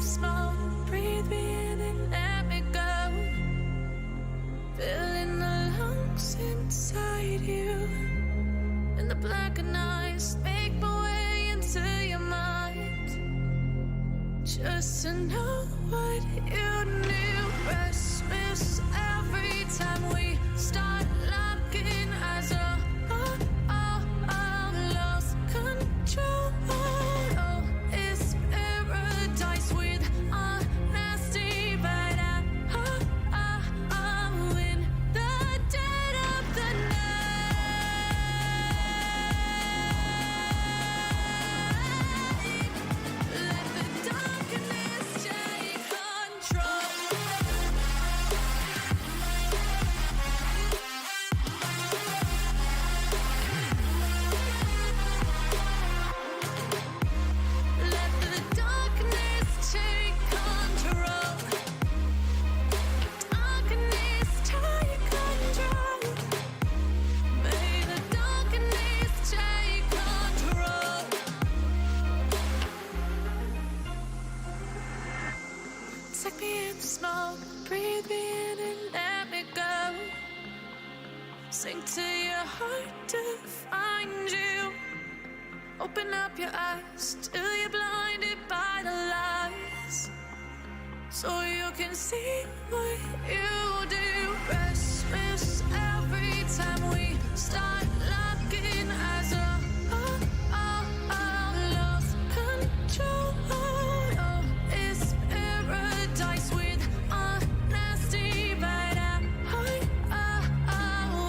smoke, breathe me in and let me go. Filling the lungs inside you, and the blackened eyes make my way into your mind. Just to know what you knew. Restless every time we start locking eyes. Lost control. Oh, it's paradise with honesty, but I'm in the dead of the night. Let the darkness take control. Let the darkness take control. Darkness take control. May the darkness take control. Take me in the smoke, breathe me in and let me go. Sink to your heart to find you. Open up your eyes till you're blinded by the lies, so you can see what you do. Restless every time we start locking eyes. Lost control. Oh, it's paradise with honesty, but I'm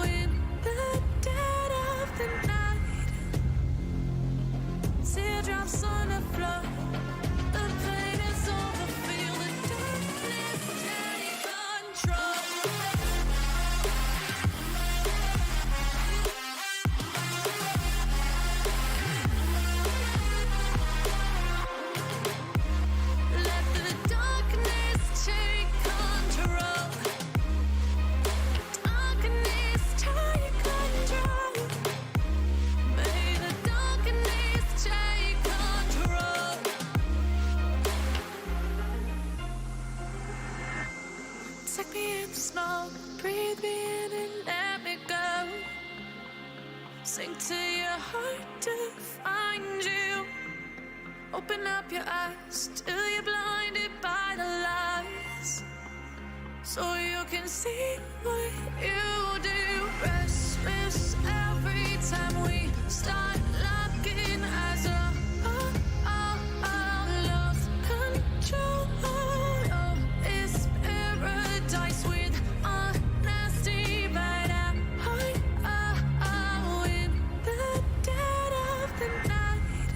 in the dead of the night. Teardrops on the floor. The pain is over. Feel the darkness take control. Let the darkness take control. Darkness take control. May the darkness take control. Take me in the smoke, breathe me in and let me go. Sink to your heart to find you. Open up your eyes till you're blinded by the lies, so you can see what you do. Restless every time we start locking eyes. Lost control. Oh, it's paradise with honesty, but I'm in the dead of the night.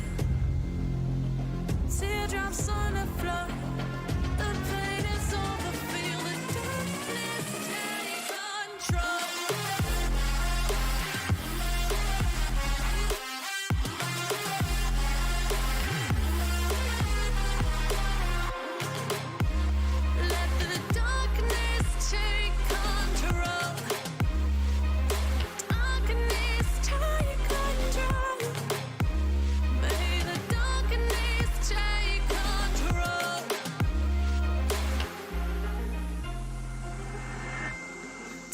Teardrops on the floor. The pain is over. Feel the darkness take control. Let the darkness take control. Darkness take control. May the darkness take control.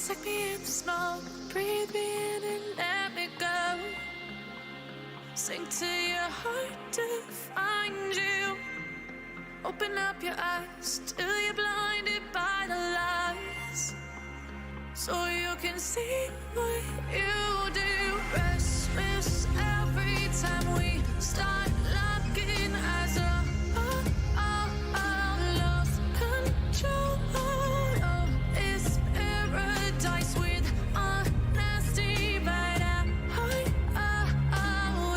Take me in the smoke, breathe me in and let me go. Sink to your heart to find you. Open up your eyes till you're blinded by the lies, so you can see what you do. Restless every time we start locking eyes. Lost control. Oh, it's paradise with honesty, but I'm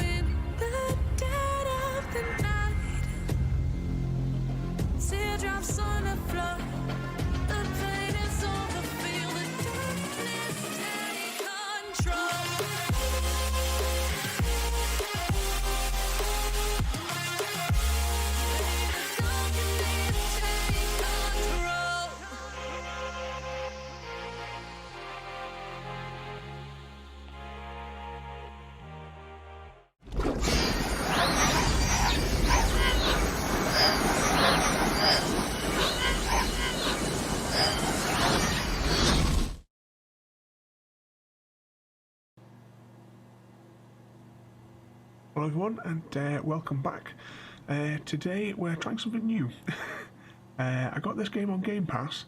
in the dead of the night. Teardrops on the floor. The pain is over. Feel the darkness take control. Hello everyone, and welcome back. Today we're trying something new. I got this game on Game Pass,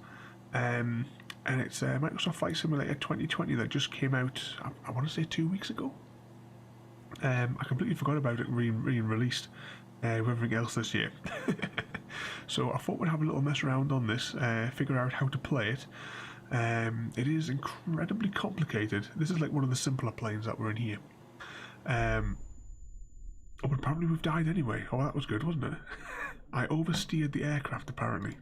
and it's Microsoft Flight Simulator 2020 that just came out, I want to say 2 weeks ago. I completely forgot about it being released with everything else this year. So I thought we'd have a little mess around on this, figure out how to play it. It is incredibly complicated. This is like one of the simpler planes that were in here. Oh, but apparently we've died anyway. Oh, that was good, wasn't it? I oversteered the aircraft, apparently.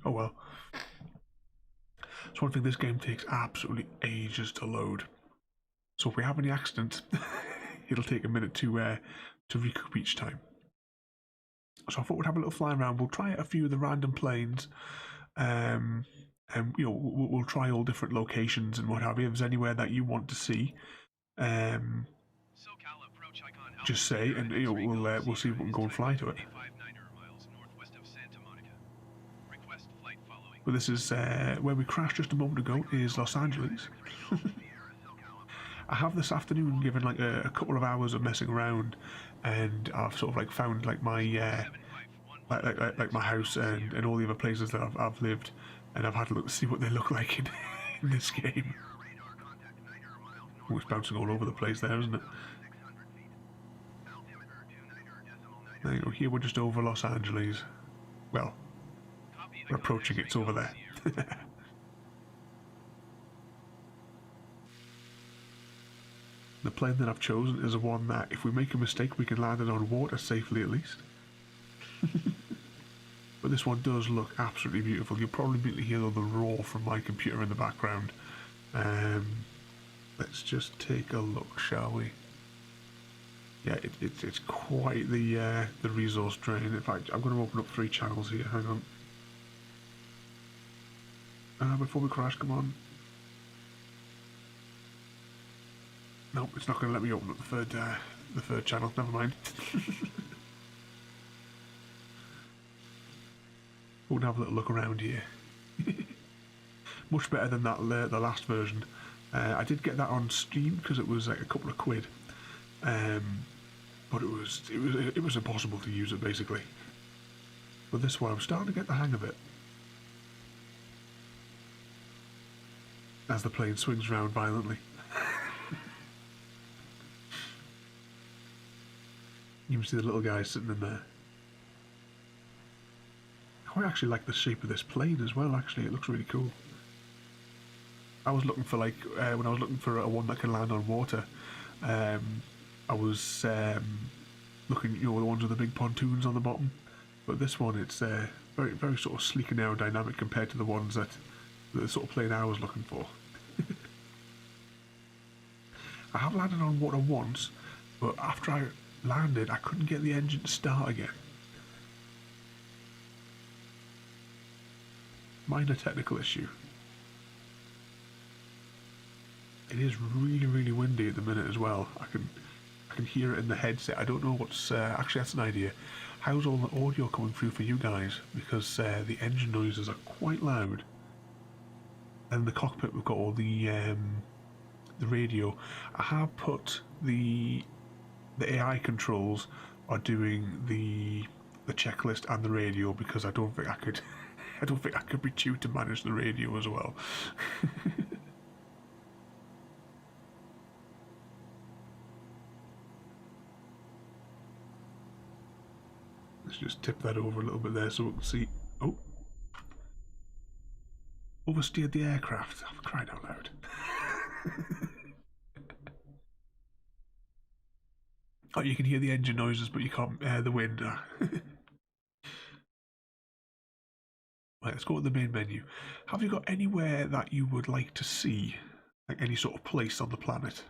Oh well. It's one thing, this game takes absolutely ages to load. So if we have any accidents, it'll take a minute to recoup each time. So I thought we'd have a little fly around. We'll try a few of the random planes, and we'll try all different locations and what have you. If there's anywhere that you want to see, just say, and we'll see if we can go and fly to it. But this is where we crashed just a moment ago. Is Los Angeles. I have this afternoon given like a couple of hours of messing around, and I've sort of like found like my like my house and all the other places that I've lived, and I've had to look to see what they look like in this game. Oh, it's bouncing all over the place there, isn't it? There you go. Here we're just over Los Angeles. Well, we're approaching it. It's over there. The plane that I've chosen is a one that, if we make a mistake, we can land it on water safely at least. But this one does look absolutely beautiful. You'll probably hear the roar from my computer in the background. Let's just take a look, shall we? Yeah, it's quite the resource drain. In fact, I'm going to open up 3 channels here. Hang on. Before we crash, come on. Nope, it's not going to let me open up the third channel. Never mind. We'll have a little look around here. Much better than that the last version. I did get that on Steam because it was like a couple of quid, but it was impossible to use it basically. But this one, I'm starting to get the hang of it. As the plane swings round violently. You can see the little guy sitting in there. I actually like the shape of this plane as well, actually. It looks really cool. I was looking for, like, when I was looking for a one that can land on water, I was looking, the ones with the big pontoons on the bottom. But this one, it's very, very sort of sleek and aerodynamic compared to the ones that the sort of plane I was looking for. I have landed on water once, but after I landed, I couldn't get the engine to start again. Minor technical issue. It is really, really windy at the minute as well. I can hear it in the headset. I don't know what's actually, that's an idea. How's all the audio coming through for you guys? Because the engine noises are quite loud. And in the cockpit we've got all the radio. I have put the AI controls are doing the checklist and the radio, because I don't think I could be tuned to manage the radio as well. Let's just tip that over a little bit there so we can see. Oh, oversteered the aircraft. I'm crying out loud. Oh, you can hear the engine noises, but you can't hear the wind. Right, let's go to the main menu. Have you got anywhere that you would like to see? Like any sort of place on the planet?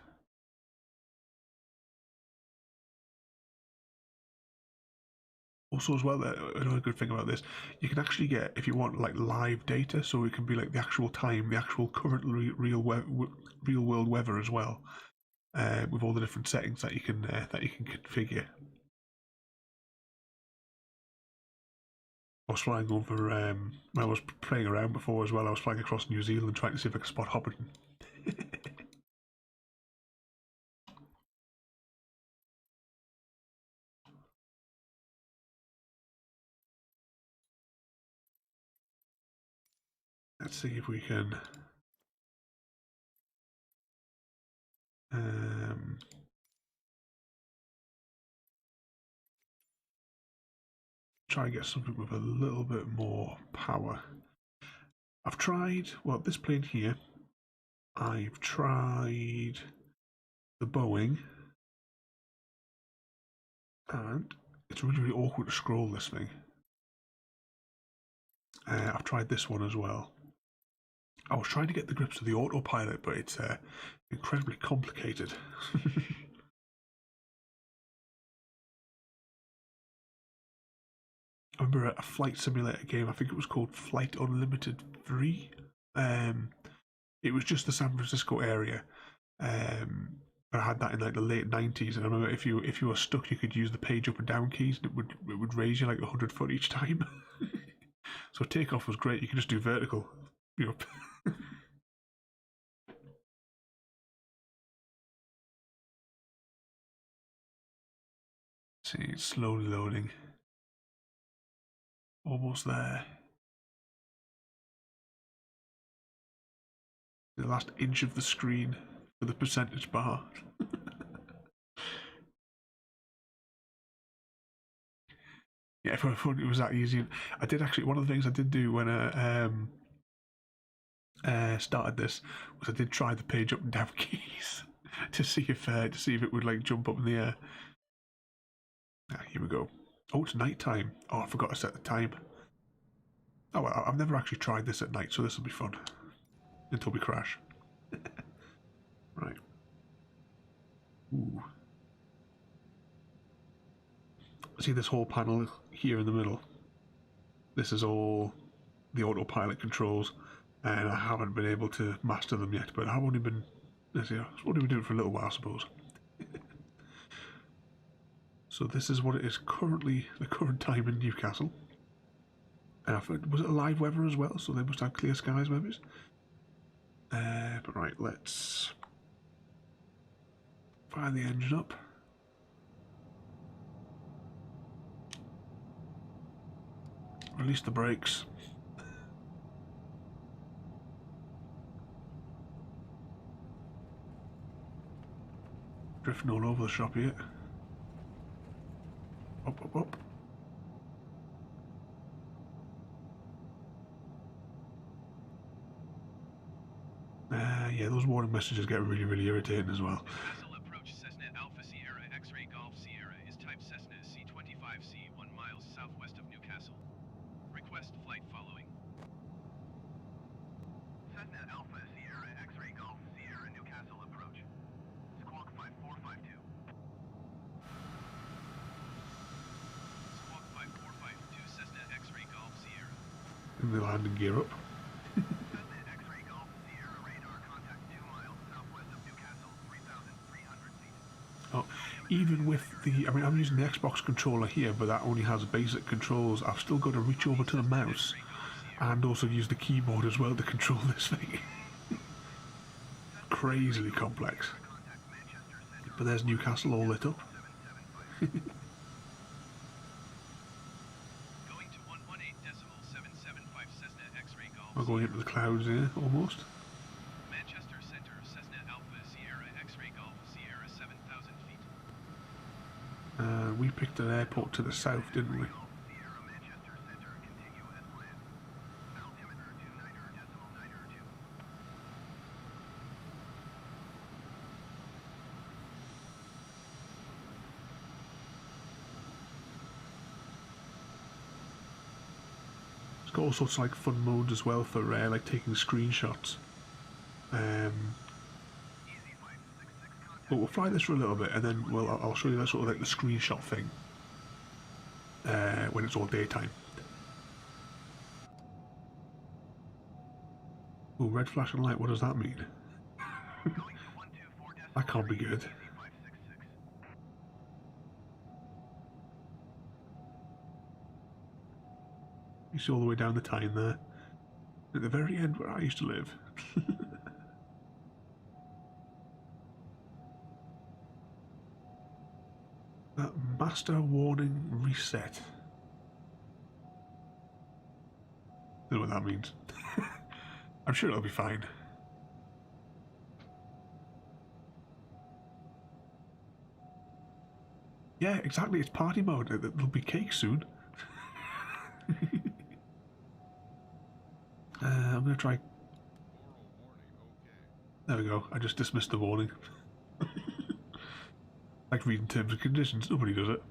Also as well, another good thing about this, you can actually get, if you want, like live data, so it can be like the actual time, the actual current real world weather as well, with all the different settings that you can configure. I was flying over, I was playing around before as well. I was flying across New Zealand trying to see if I could spot Hobbiton. let's see if we can try and get something with a little bit more power. I've tried, well, this plane here, I've tried the Boeing, and it's really, really awkward to scroll this thing. I've tried this one as well. I was trying to get the grips of the autopilot, but it's incredibly complicated. I remember a flight simulator game, I think it was called Flight Unlimited 3. It was just the San Francisco area. But I had that in like the late 90s, and I remember if you were stuck, you could use the page up and down keys, and it would raise you like 100 foot each time. So takeoff was great. You could just do vertical. Yep. See, it's slowly loading. Almost there. The last inch of the screen for the percentage bar. Yeah, if I thought it was that easy. I did actually, one of the things I did do when I started this was I did try the page up and down keys to see if it would like jump up in the air. Ah, here we go. Oh, it's night time. Oh, I forgot to set the time. Oh, well, I've never actually tried this at night, so this will be fun. Until we crash. Right. Ooh. See this whole panel here in the middle? This is all the autopilot controls, and I haven't been able to master them yet, but I've only been, let's see, I've only been doing it for a little while, I suppose. So this is what it is currently, the current time in Newcastle. And was it live weather as well? So they must have clear skies, maybe. But right, let's fire the engine up. Release the brakes. Drifting all over the shop here. Up, up, up. Yeah, those warning messages get really, really irritating as well. Newcastle approach Cessna Alpha Sierra X-Ray Golf Sierra is type Cessna C25C 1 miles southwest of Newcastle. Request flight following. Cessna Alpha Sierra X-Ray Golf Sierra Newcastle approach. Squawk 5452. Squawk 5452 Cessna X-Ray Golf Sierra. And the landing gear up. Oh, even with the, I mean, I'm using the Xbox controller here, but that only has basic controls. I've still got to reach over to the mouse and also use the keyboard as well to control this thing. Crazily complex. But there's Newcastle all lit up. We're going into the clouds here, almost. Manchester Center, Cessna Alpha Sierra X-Ray Golf Sierra 7,000 feet. We picked an airport to the south, didn't we? It's got all sorts of like fun modes as well for like taking screenshots. But we'll fly this for a little bit, and then I'll show you that sort of like the screenshot thing when it's all daytime. Oh, red flashing light. What does that mean? That can't be good. You see all the way down the Tyne there. At the very end where I used to live. That master warning reset. Don't know what that means. I'm sure it'll be fine. Yeah, exactly. It's party mode. There'll be cake soon. I'm gonna try. There we go. I just dismissed the warning. Like reading terms and conditions. Nobody does it.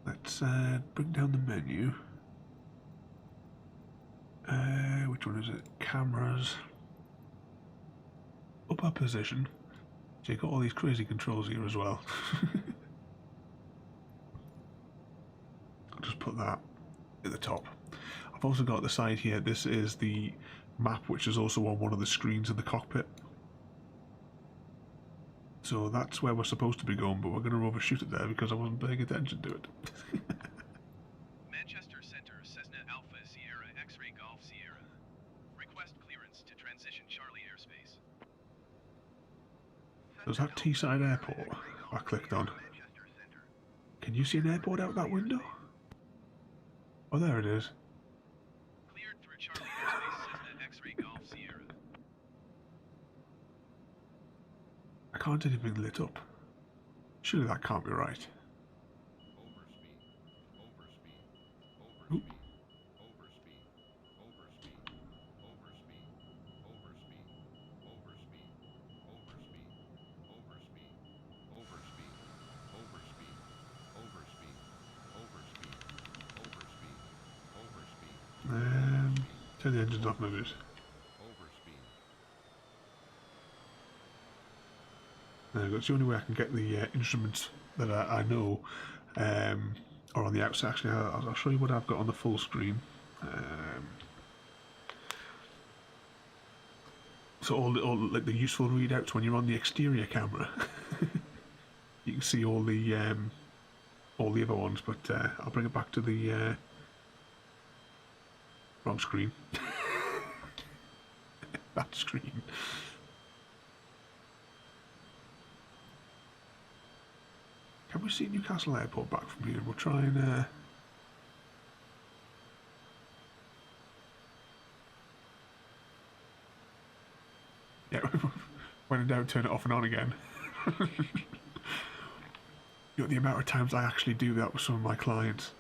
Let's bring down the menu. Which one is it? Cameras. Upper position. So you've got all these crazy controls here as well. I'll just put that at the top. I've also got the side here. This is the map, which is also on one of the screens in the cockpit. So that's where we're supposed to be going, but we're going to overshoot it there because I wasn't paying attention to it. Manchester Center, Cessna Alpha Sierra X-Ray Golf Sierra. Request clearance to transition Charlie airspace. There's that Teesside Airport I clicked on. Can you see an airport out that window? Oh, there it is. Cleared through Charlie airspace, Cessna X-Ray Golf Sierra. I can't see anything lit up. Surely that can't be right. Oop. Turn the engines off maybe. There we go. It's the only way I can get the instruments that I know are on the outside. Actually, I'll show you what I've got on the full screen. So all like the useful readouts when you're on the exterior camera. You can see all the other ones, but I'll bring it back to the wrong screen. That screen. Can we see Newcastle Airport back from here? We'll try and yeah, when in doubt, turn it off and on again. You know, the amount of times I actually do that with some of my clients.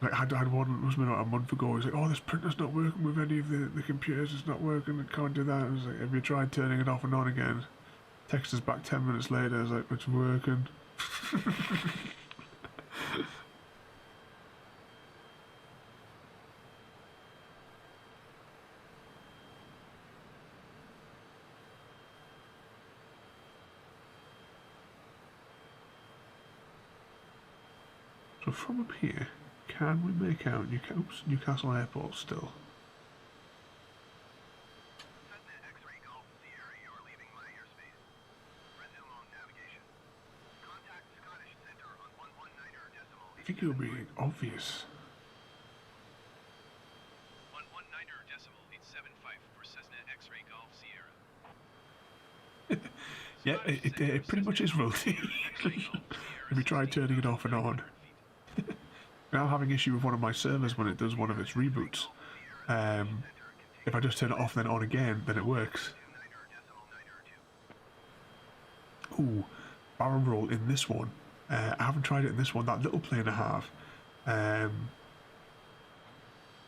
Like I had one, it was about a month ago, he's like, oh, this printer's not working with any of the computers, it's not working, I can't do that. I was like, have you tried turning it off and on again? Text us back 10 minutes later, I was like, it's working. So from up here, can we make out Newcastle Airport still? Cessna X-Ray Golf Sierra, you are leaving my airspace. Ravenholm navigation. Contact Scottish Center on 119er decimal. I think it would be obvious. 119er decimal 875 for Cessna X-Ray Golf Sierra. Yeah, it pretty much is rotating. If you try turning it off and on. Now I'm having issue with one of my servers when it does one of its reboots. If I just turn it off then on again, then it works. Ooh, barrel roll in this one. I haven't tried it in this one, that little plane I have.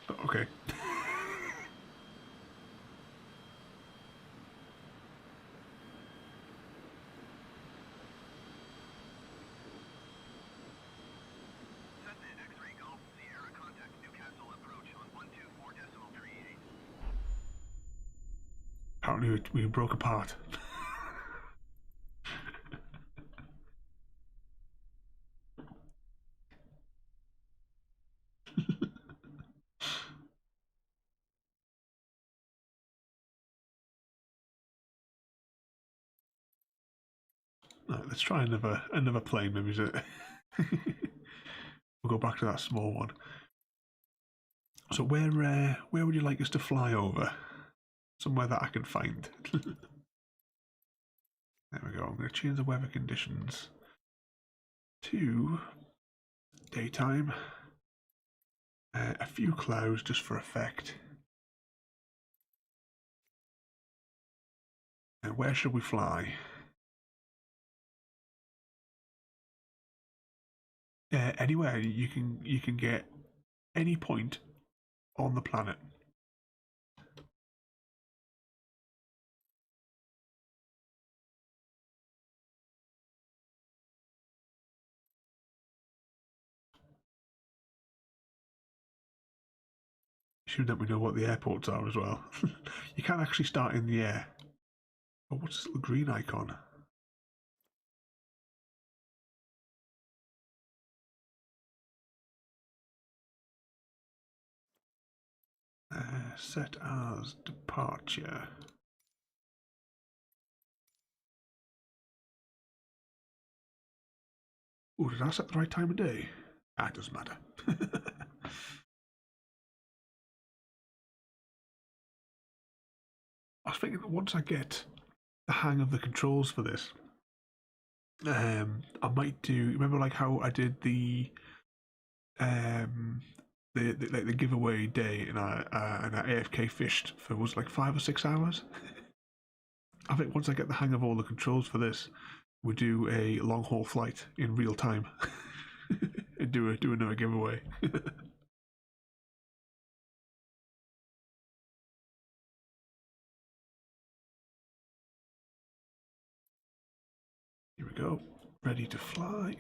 But okay. Apparently we broke apart. Right, let's try another plane maybe. We'll go back to that small one. So where would you like us to fly over? Somewhere that I can find. There we go. I'm going to change the weather conditions to daytime. A few clouds just for effect. And where should we fly? Anywhere you can get any point on the planet. Assume that we know what the airports are as well. You can't actually start in the air. Oh, what's this little green icon? Set as departure. Oh, did I set the right time of day? Ah, it doesn't matter. I was thinking that once I get the hang of the controls for this, I might do. Remember, like how I did the the giveaway day, and I AFK fished for was like 5 or 6 hours. I think once I get the hang of all the controls for this, we do a long haul flight in real time and do another giveaway. Here we go, ready to fly.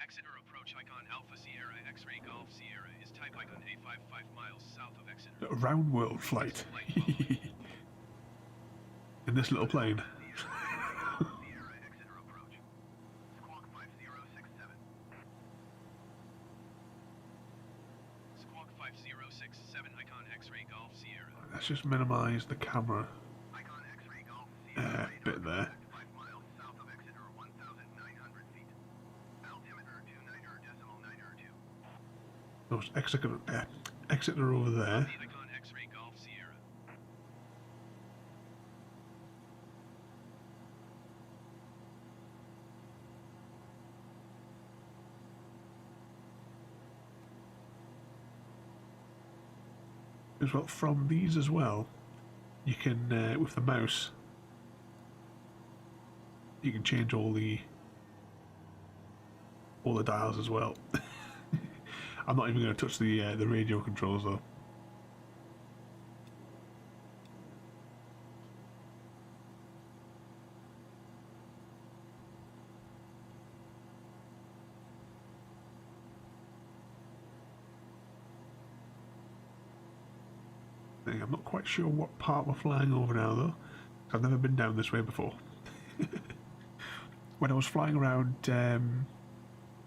Exeter approach icon Alpha Sierra X-ray Golf Sierra is type icon A55 miles south of Exeter. A round world flight. In this little plane. Sierra Exeter approach. Squawk 5067. Squawk 5067 icon X-ray Golf Sierra. Let's just minimize the camera Icon X-ray Golf Sierra bit there. 5 miles south of Exeter, 1,900 feet. Altimeter 29.902. Those Exeter over there. Icon X-ray Golf Sierra. As well, from these as well, you can with the mouse, you can change all the dials as well. I'm not even going to touch the radio controls though. I'm not quite sure what part we're flying over now though. I've never been down this way before. When I was flying around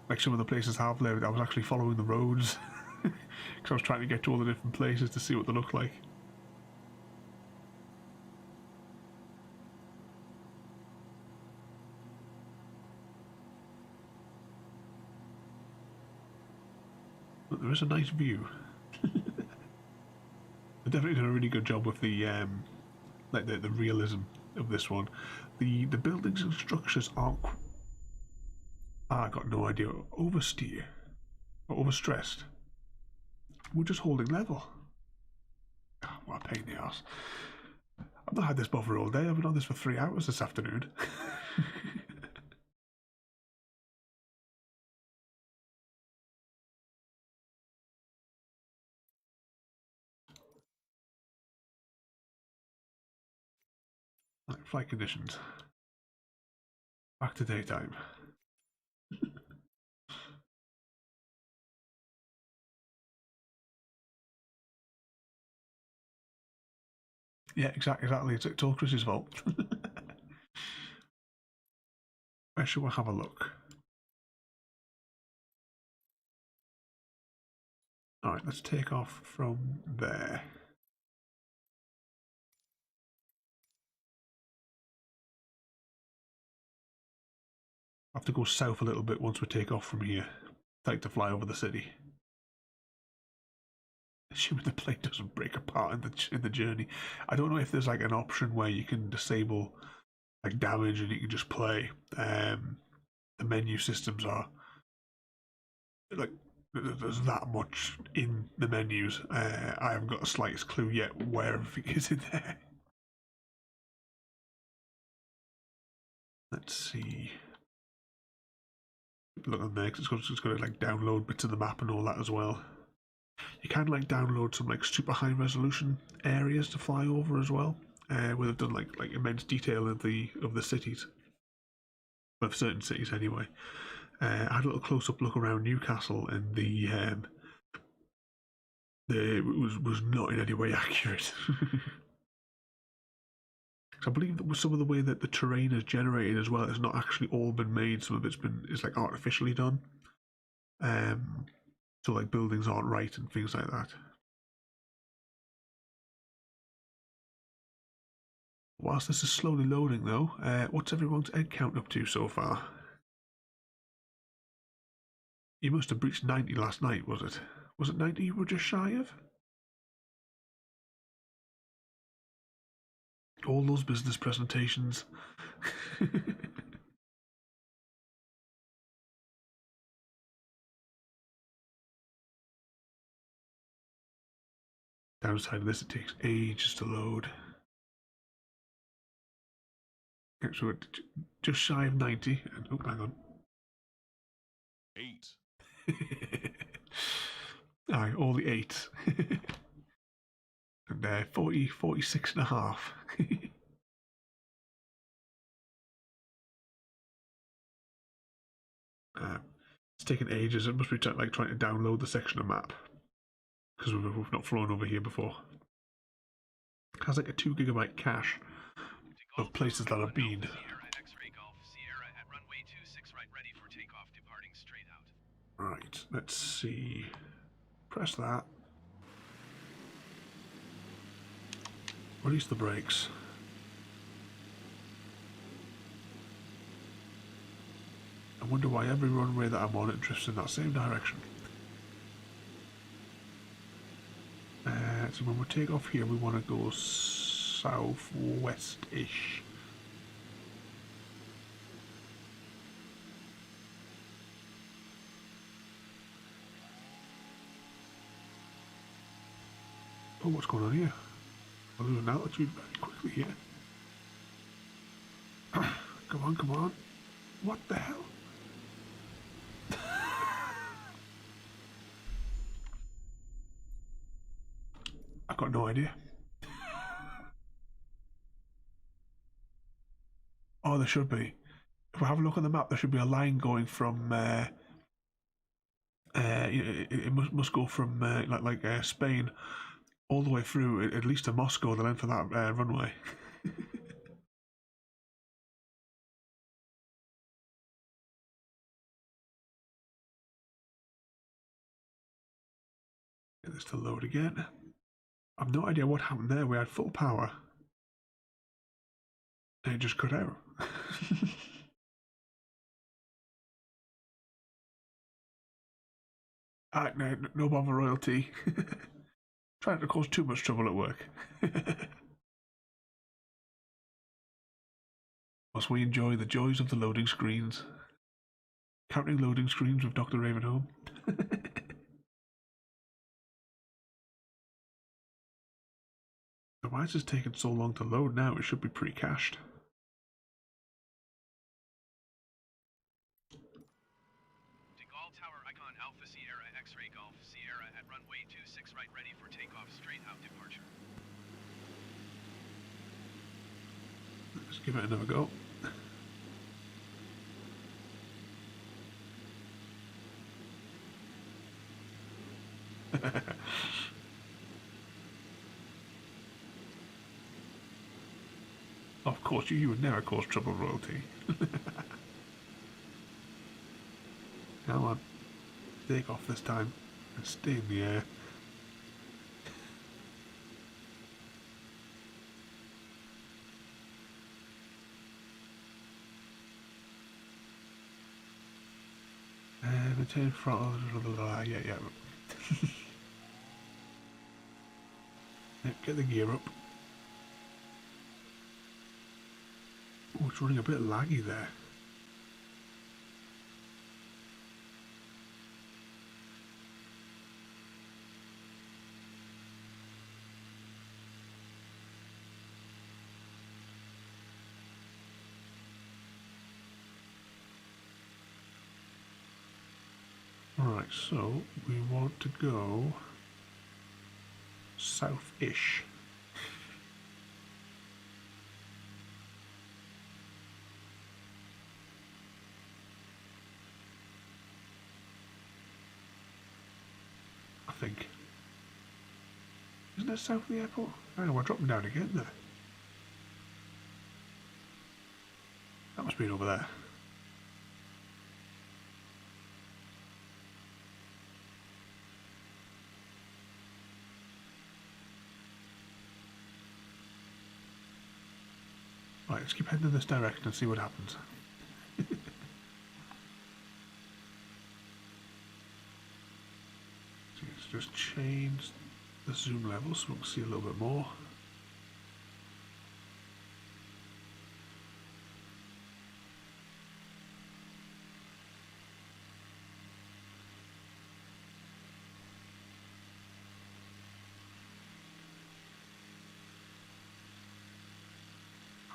like some of the places I've lived, I was actually following the roads because I was trying to get to all the different places to see what they look like. But there is a nice view. They definitely did a really good job with the like the realism of this one. The buildings and structures aren't. I got no idea. Oversteer or overstressed. We're just holding level. Oh, what a pain in the ass. I've not had this bother all day. I've been on this for 3 hours this afternoon. Right, flight conditions. Back to daytime. Yeah, exactly. It's all Chris's fault. Where should we have a look? Alright, let's take off from there. I have to go south a little bit once we take off from here. Like to fly over the city. Assuming the plane doesn't break apart in the journey. I don't know if there's like an option where you can disable like damage and you can just play. The menu systems are like there's that much in the menus. I haven't got the slightest clue yet where everything is in there. Let's see. Look on there because it's got to like download bits of the map and all that as well. You can like download some like super high resolution areas to fly over as well, where they've done like immense detail of the cities, of certain cities anyway. I had a little close up look around Newcastle, and the it was not in any way accurate. I believe that with some of the way that the terrain is generated as well, it's not actually all been made. Some of it's like artificially done. So like buildings aren't right and things like that. Whilst this is slowly loading though, what's everyone's egg count up to so far? You must have breached 90 last night, was it? Was it 90 you were just shy of? All those business presentations. Downside of this, it takes ages to load. So just shy of 90. And, oh, hang on. 8. Aye, all the 8s. And 46 and a half. It's taken ages. It must be like trying to download the section of map because we've not flown over here before. It has like a 2 gigabyte cache of places that I've been. Right, let's see. Press that. Release the brakes. I wonder why every runway that I'm on it drifts in that same direction. So when we take off here, we want to go southwest-ish. Oh, what's going on here? We're losing altitude very quickly here. Come on, come on. What the hell? I've got no idea. Oh, there should be. If we have a look on the map, there should be a line going from. It must go from Spain all the way through, at least to Moscow, the length of that runway. Get this to load again. I've no idea what happened there. We had full power. And it just cut out. No bother royalty. Trying to cause too much trouble at work. Whilst we enjoy the joys of the loading screens. Counting loading screens with Dr. Ravenholm. Why is this taking so long to load now? It should be pre-cached. DeGaulle Tower icon Alpha Sierra X-ray Golf Sierra at runway 26 right, ready for takeoff, straight out departure. Let's give it another go. Of course, you would never cause trouble, royalty. Come on, take off this time and stay in the air. And return throttle. Yeah. Get the gear up. Oh, it's running a bit laggy there. Right, so we want to go south-ish. I think. Isn't it south of the airport? Hang on, we're dropping down again there. That must be over there. Right, let's keep heading in this direction and see what happens. Let's just change the zoom level so we can see a little bit more.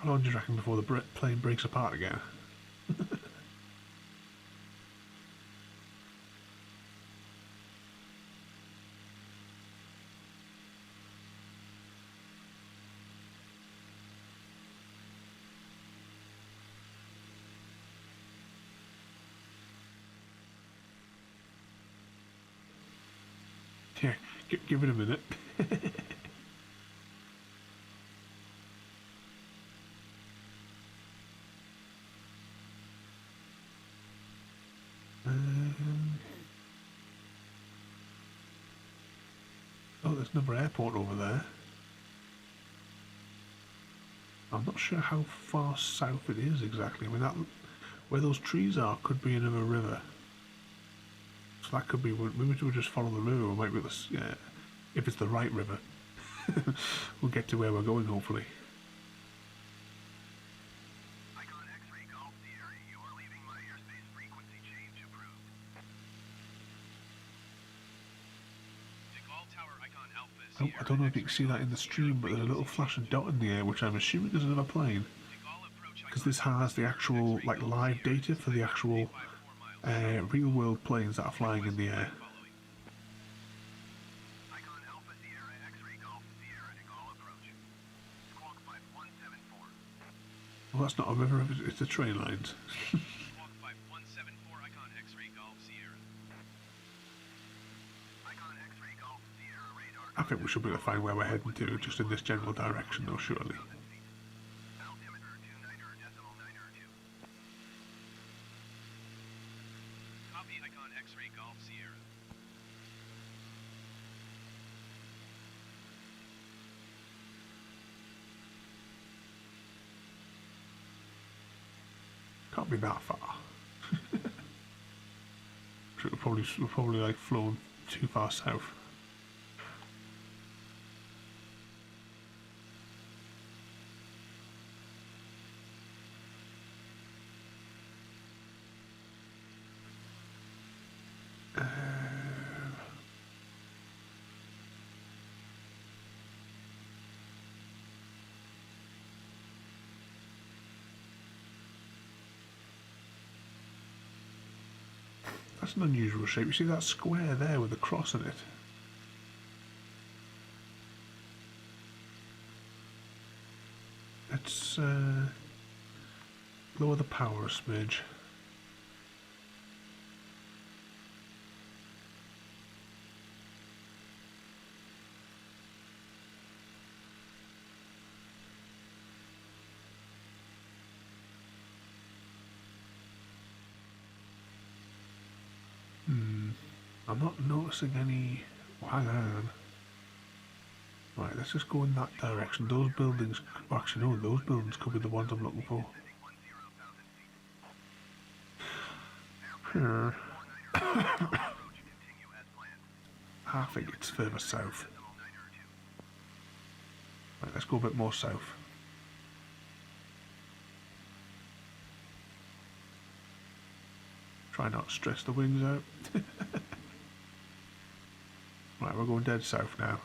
How long do you reckon before the plane breaks apart again? Yeah, give it a minute. Oh, there's another airport over there. I'm not sure how far south it is exactly. I mean, that where those trees are could be another river. So that could be. Maybe we'll just follow the river. We might be able to, if it's the right river, we'll get to where we're going. Hopefully. Icon X-ray Golf Sierra, you are leaving my airspace. Frequency change approved. DeGaulle Tower Icon Alpha Oh, Sierra I don't know if you can see that in the stream, but there's a little flashing dot in the air, which I'm assuming is another plane, because this has the actual live data for the actual real-world planes that are flying in the air. Icon Alpha Sierra X-ray Golf Sierra DeGaulle approach. Squawk 5174. Well, that's not a river, it's the train lines. Squawk 5174 Icon X-ray Golf Sierra. Icon X-ray Golf Sierra radar. I think we should be able to find where we're heading to, just in this general direction, though, surely. Altimeter 29.902. Copy Icon X-ray Golf Sierra. Can't be that far. So we're probably like flown too far south. That's an unusual shape. You see that square there with the cross in it? Let's lower the power a smidge. I'm not noticing any. Oh, hang on. Right, let's just go in that direction. Those buildings. Well, actually, no, those buildings could be the ones I'm looking for. Here. I think it's further south. Right, let's go a bit more south. Try not to stress the wings out. Right, we're going dead south now.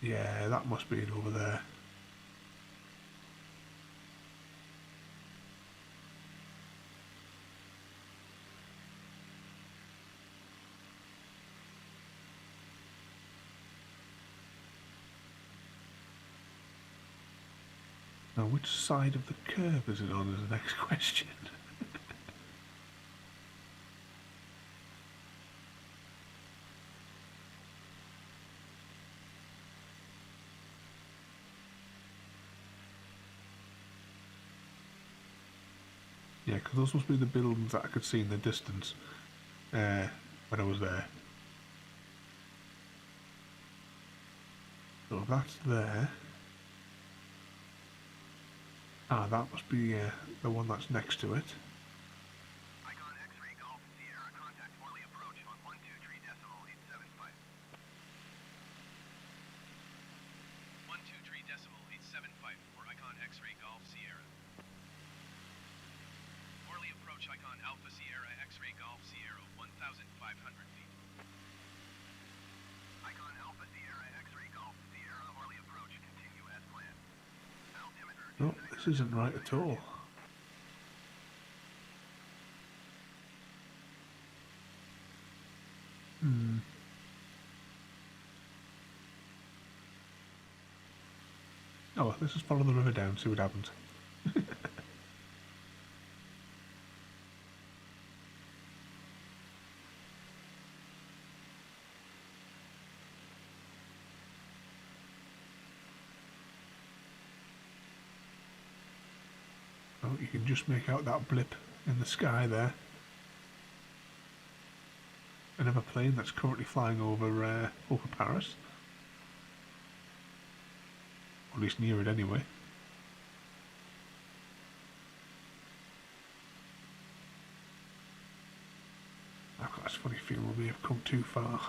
Yeah, that must be it over there. Now, which side of the curve is it on is the next question. Yeah, because those must be the buildings that I could see in the distance when I was there. So if that's there. Ah, that must be the one that's next to it. Icon X-ray Golf Sierra contact Morley approach on 123.875. 123.875 for Icon X-ray Golf Sierra. Morley approach Icon Alpha Sierra X-ray Golf Sierra 1,500 feet. Icon Alpha Sierra X-ray Golf Sierra Morley approach continue as planned. Altimeter. No, this isn't right at all. Oh, well, let's just follow the river down, see what happens. Oh, you can just make out that blip in the sky there. Another plane that's currently flying over over Paris. Or at least near it anyway. I've got this funny feeling we may have come too far.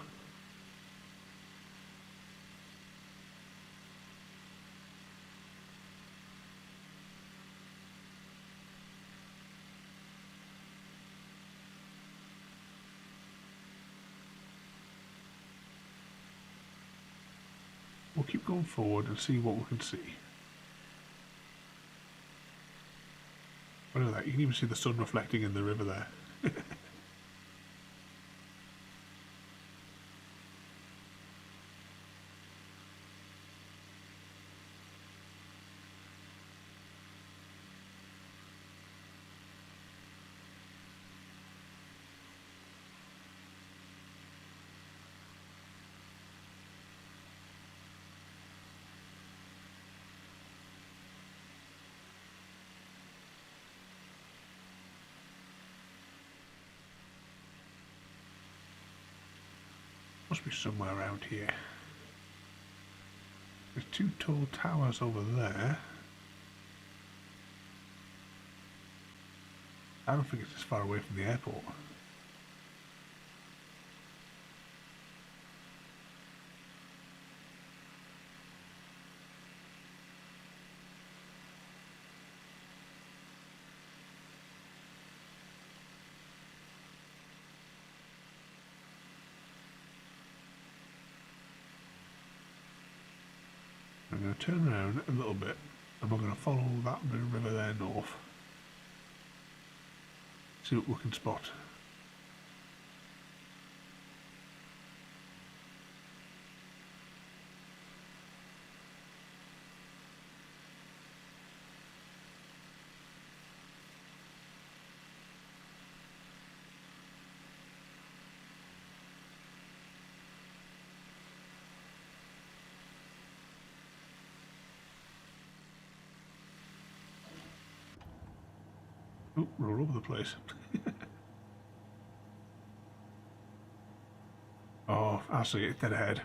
We'll keep going forward and see what we can see. Look at that, you can even see the sun reflecting in the river there. Must be somewhere around here. There's two tall towers over there. I don't think it's this far away from the airport. I'm going to turn around a little bit and we're going to follow that river there north. See what we can spot. Oh, we're all over the place. Oh, I see it, dead ahead.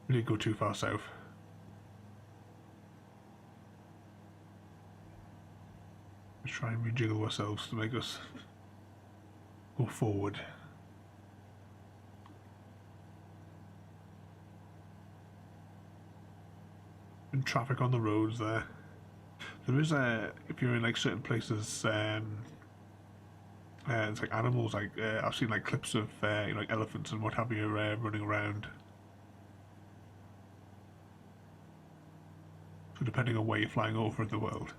We didn't go too far south. Let's try and rejiggle ourselves to make us go forward. And traffic on the roads there. There is if you're in like certain places, it's like animals. Like I've seen like clips of you know, like elephants and what have you running around. So depending on where you're flying over in the world.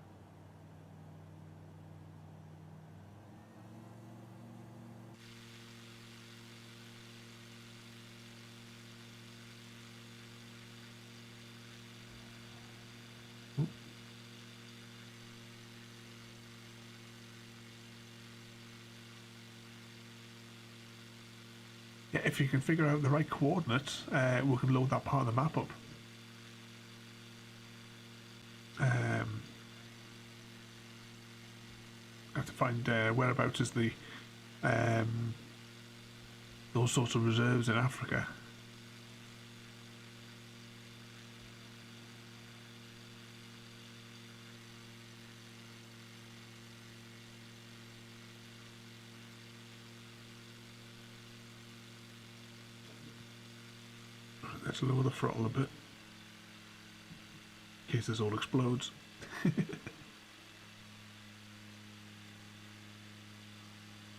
Yeah, if you can figure out the right coordinates, we can load that part of the map up. I have to find whereabouts is the those sorts of reserves in Africa. Let's lower the throttle a bit in case this all explodes.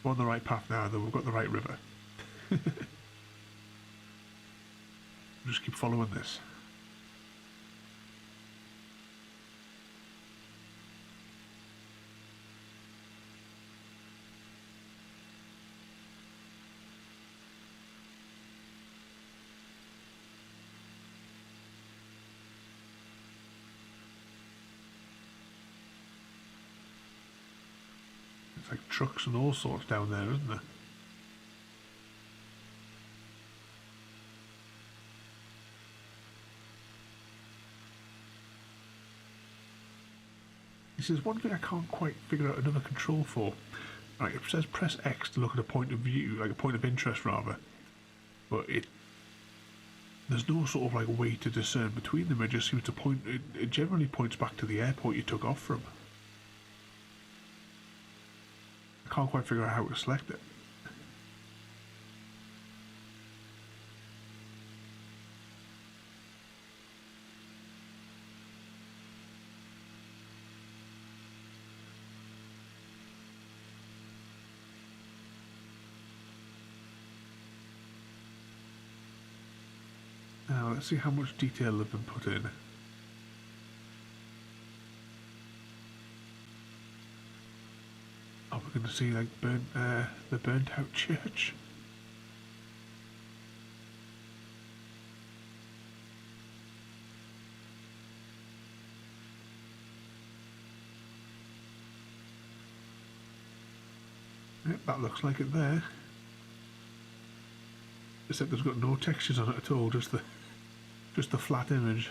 We're on the right path now, though. We've got the right river. Just keep following this. It's like trucks and all sorts down there, isn't there? This is one thing I can't quite figure out another control for. Right, it says press X to look at a point of view, like a point of interest rather, but there's no sort of like way to discern between them. It just seems to point. It generally points back to the airport you took off from. I can't quite figure out how to select it. Now let's see how much detail they've been put in. Oh, we're going to see like the burnt out church. Yep, that looks like it there. Except there's got no textures on it at all, just the flat image.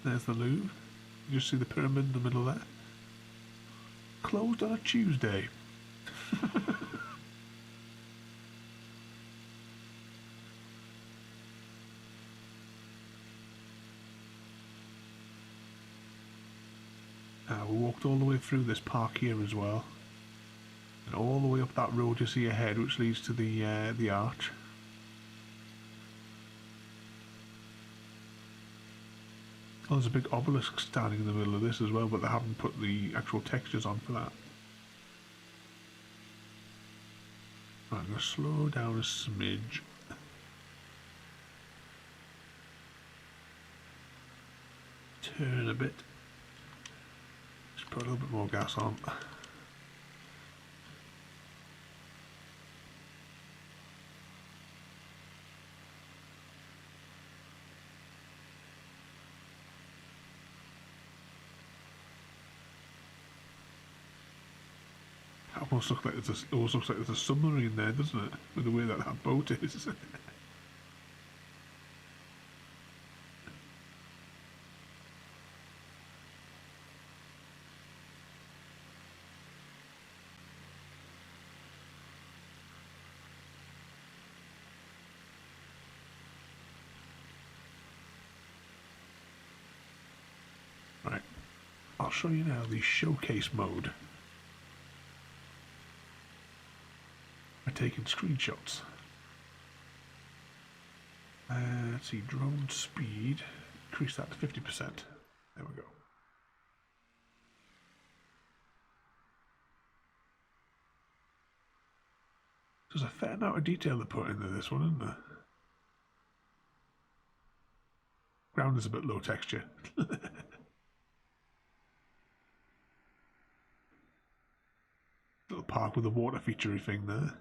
There's the Louvre. You just see the pyramid in the middle there. Closed on a Tuesday. We walked all the way through this park here as well, and all the way up that road you see ahead, which leads to the arch. Oh, there's a big obelisk standing in the middle of this as well, but they haven't put the actual textures on for that. Right, I'm going to slow down a smidge. Turn a bit. Just put a little bit more gas on. Almost looks like there's a submarine there, doesn't it? With the way that boat is. I'll show you now the showcase mode. By taking screenshots. Let's see, drone speed. Increase that to 50%. There we go. There's a fair amount of detail to put into this one, isn't there? Ground is a bit low texture. Little park with a water featurey thing there.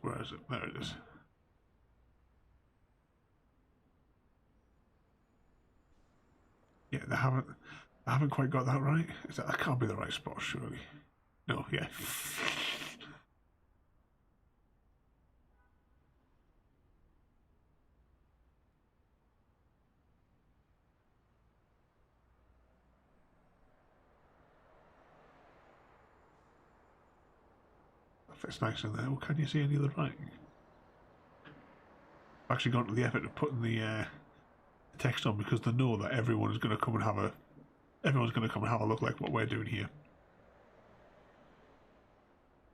Where is it? There it is. Yeah, they haven't quite got that right. That can't be the right spot, surely. No, yeah. That fits nice in there. Well, can you see any of the writing? I've actually gone to the effort of putting the text on because they know that everyone's going to come and have a look like what we're doing here.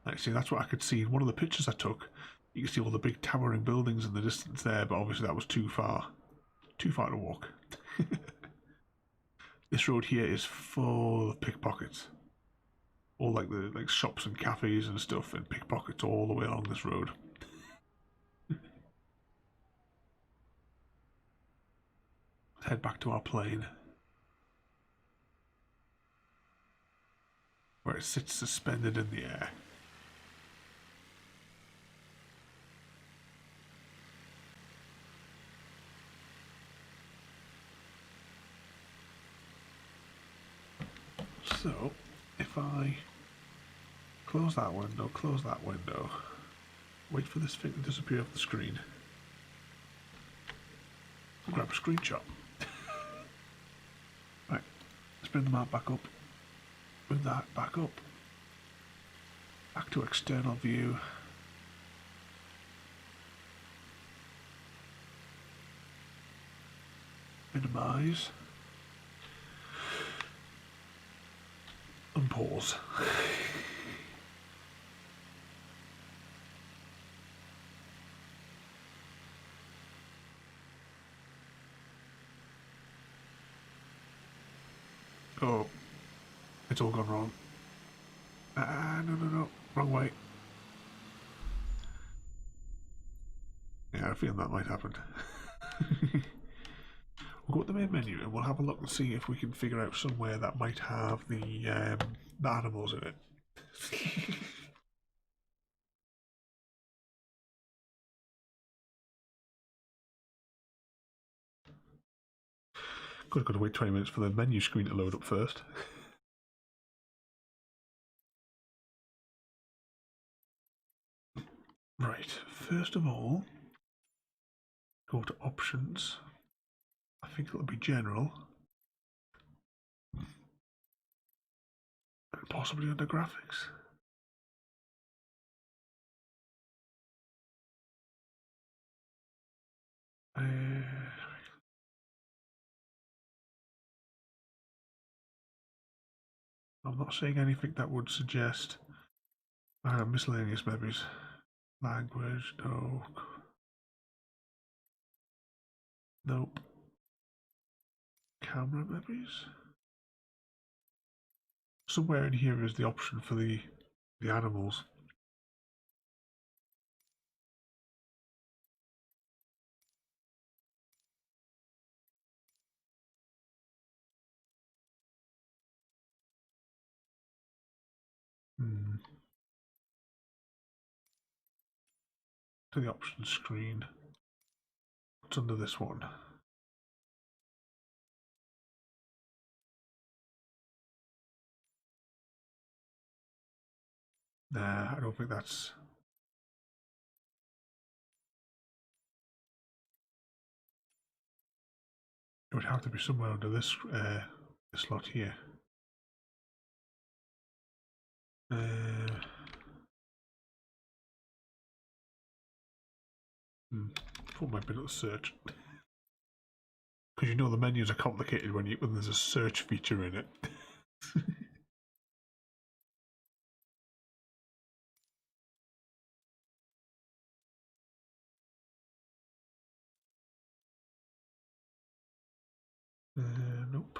Right, see, that's what I could see in one of the pictures I took. You can see all the big towering buildings in the distance there, but obviously that was too far to walk. This road here is full of pickpockets. All like the shops and cafes and stuff, and pickpockets all the way along this road. Let's head back to our plane, where it sits suspended in the air. So, if I close that window, wait for this thing to disappear off the screen, grab a screenshot. Right, let's bring the map back up, bring that back up, back to external view. Minimize. And pause. Oh, it's all gone wrong. No, wrong way. Yeah, I feel that might happen. We'll go to the main menu and we'll have a look and see if we can figure out somewhere that might have the animals in it. Got to wait 20 minutes for the menu screen to load up first. Right, first of all, go to options. I think it'll be general. And possibly under graphics. I'm not seeing anything that would suggest miscellaneous maybe. Language, no. Nope. Camera maybe. Somewhere in here is the option for the animals. To the options screen. What's under this one? Nah, I don't think that's. It would have to be somewhere under this slot here. Thought might be a little search. Because you know the menus are complicated when there's a search feature in it. Nope.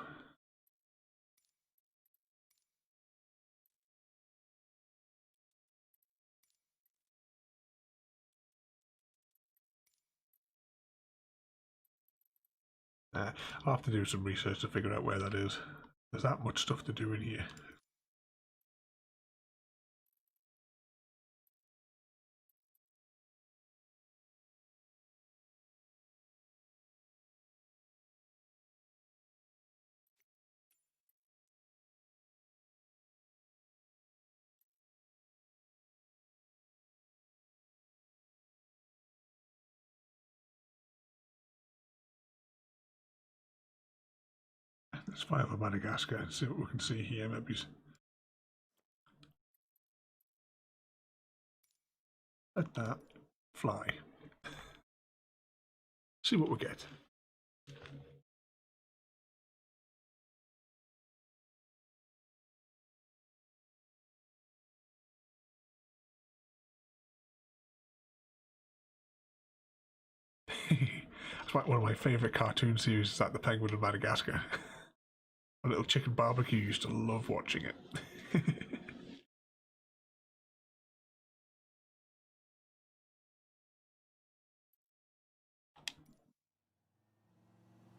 I'll have to do some research to figure out where that is. There's that much stuff to do in here. Let's fly over Madagascar and see what we can see here. Maybe let that fly. See what we get. That's like one of my favourite cartoon series is that The Penguin of Madagascar. A little chicken barbecue used to love watching it.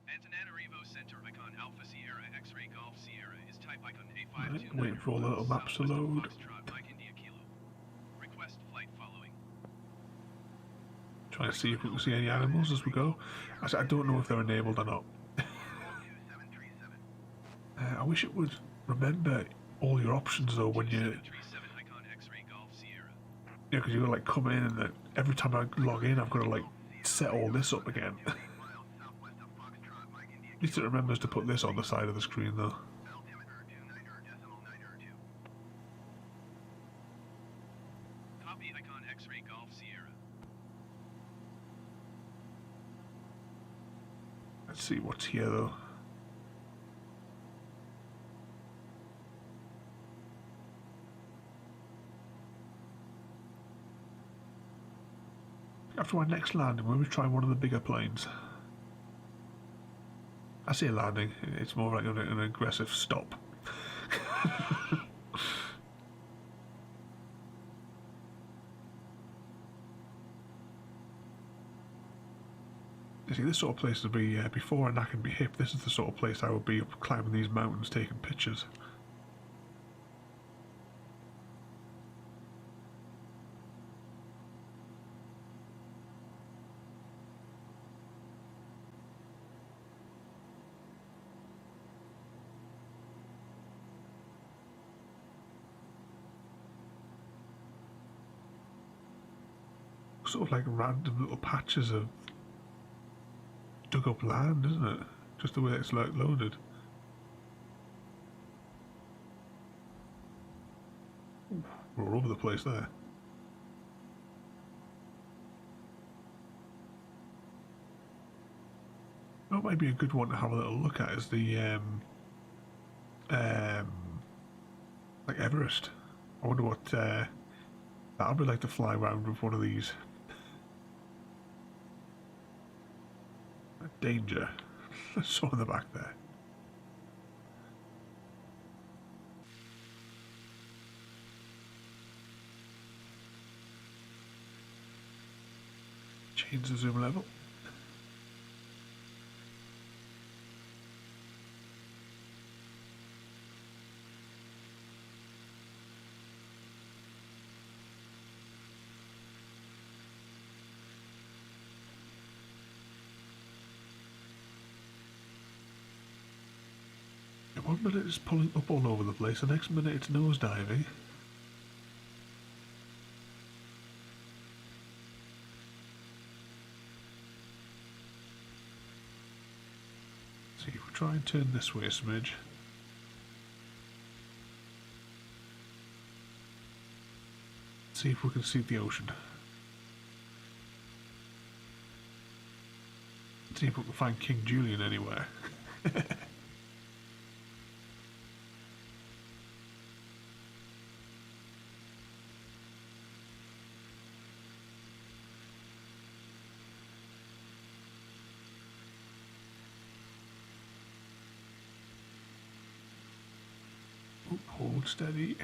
Antananarivo Center icon Alpha Sierra X-Ray Golf Sierra is type icon Right, A529. waiting for all the little maps to load. Mike India Kilo. Request flight following. Trying to see if we can see any animals as we go. I don't know if they're enabled or not. I wish it would remember all your options though when you, because you gotta like come in and then every time I log in, I've got to like set all this up again. At least it remembers to put this on the side of the screen though. Copy icon X-Ray Golf Sierra. Let's see what's here though. After our next landing, we'll try one of the bigger planes. I say landing, it's more like an aggressive stop. You see, this sort of place would be, before I can be hip, this is the sort of place I would be up climbing these mountains taking pictures. Sort of like random little patches of dug up land, isn't it? Just the way it's like loaded. Ooh, we're all over the place there. That might be a good one to have a little look at is the like Everest. I wonder what I'd like to fly around with one of these. Danger. Saw in the back there. Change the zoom level. One minute it's pulling up all over the place, the next minute it's nosediving. See, we'll try and turn this way a smidge. See if we can see the ocean. See if we can find King Julian anywhere. Oop, hold steady.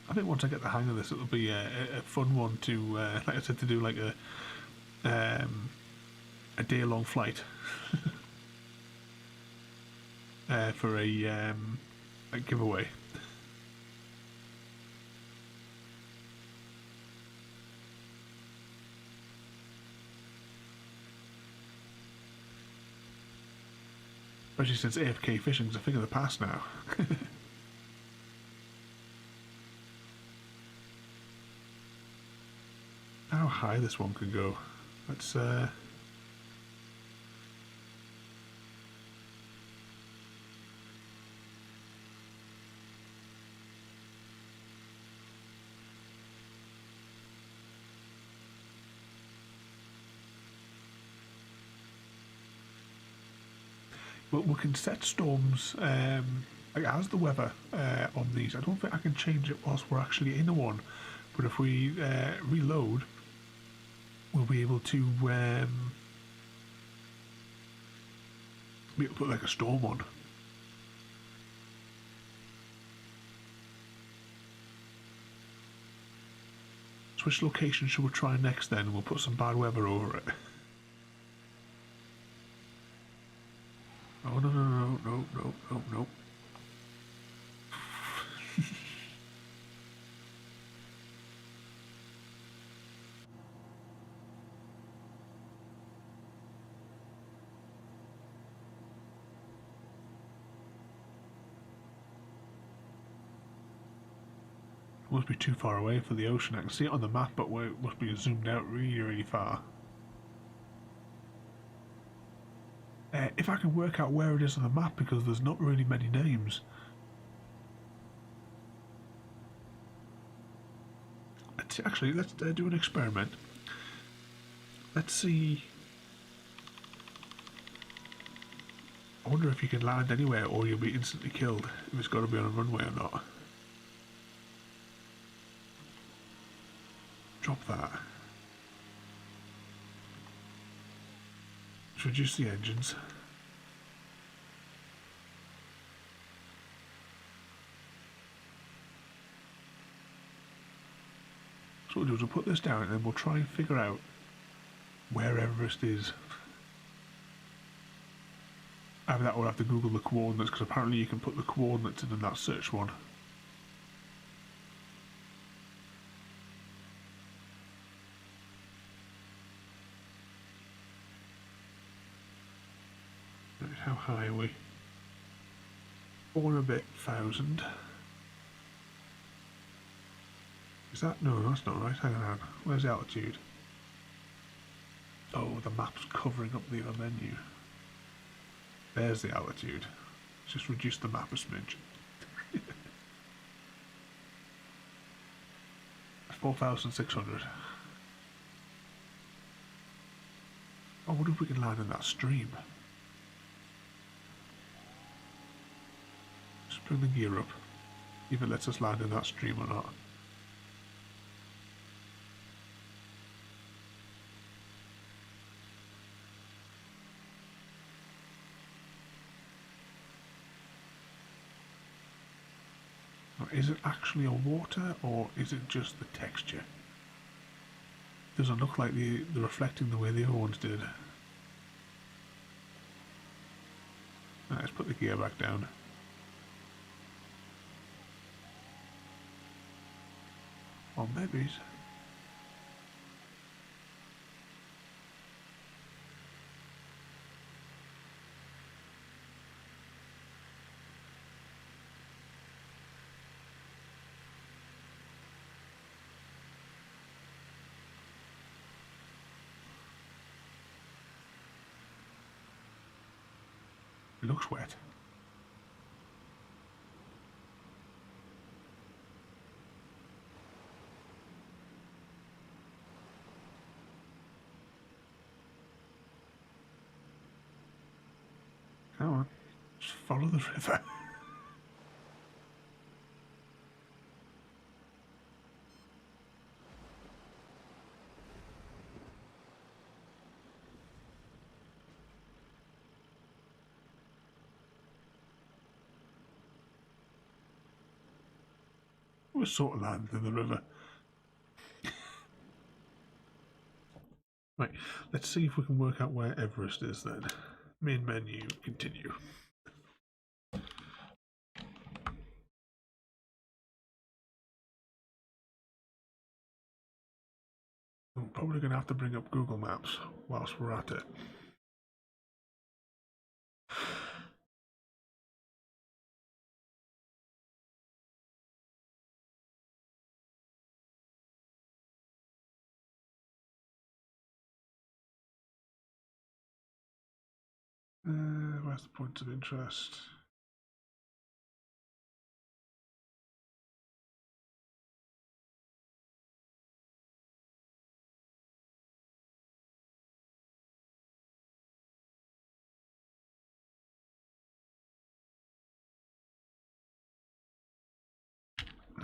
I think once I get the hang of this, it'll be a fun one to, like I said, to do like a day-long flight for a giveaway. Especially since AFK fishing's a thing of the past now. How high this one could go. Let's well, we can set storms as the weather on these. I don't think I can change it whilst we're actually in one, but if we reload, we'll be able to put like a storm on. So which location should we try next then? We'll put some bad weather over it. Oh no no no no no no no. Must be too far away for the ocean. I can see it on the map, but it must be zoomed out really, really far. If I can work out where it is on the map, because there's not really many names. Let's do an experiment. Let's see. I wonder if you can land anywhere or you'll be instantly killed if it's got to be on a runway or not. Drop that. Let's reduce the engines. So what we'll do is we'll put this down and then we'll try and figure out where Everest is. Either that or I'll have to Google the coordinates, because apparently you can put the coordinates in that search one. How high are we? 4 and a bit thousand. Is that? No, that's not right. Hang on. Where's the altitude? Oh, the map's covering up the other menu. There's the altitude. Let's just reduce the map a smidge. 4,600. Oh, what if we can land in that stream? Just bring the gear up. If it lets us land in that stream or not. Is it actually on water, or is it just the texture? Doesn't look like they're reflecting the way the other ones did. Right, let's put the gear back down. Or maybe. It looks wet. Come on, just follow the river. We're sort of land in the river. Right, let's see if we can work out where Everest is then. Main menu, continue. I'm probably going to have to bring up Google Maps whilst we're at it. Where's the points of interest?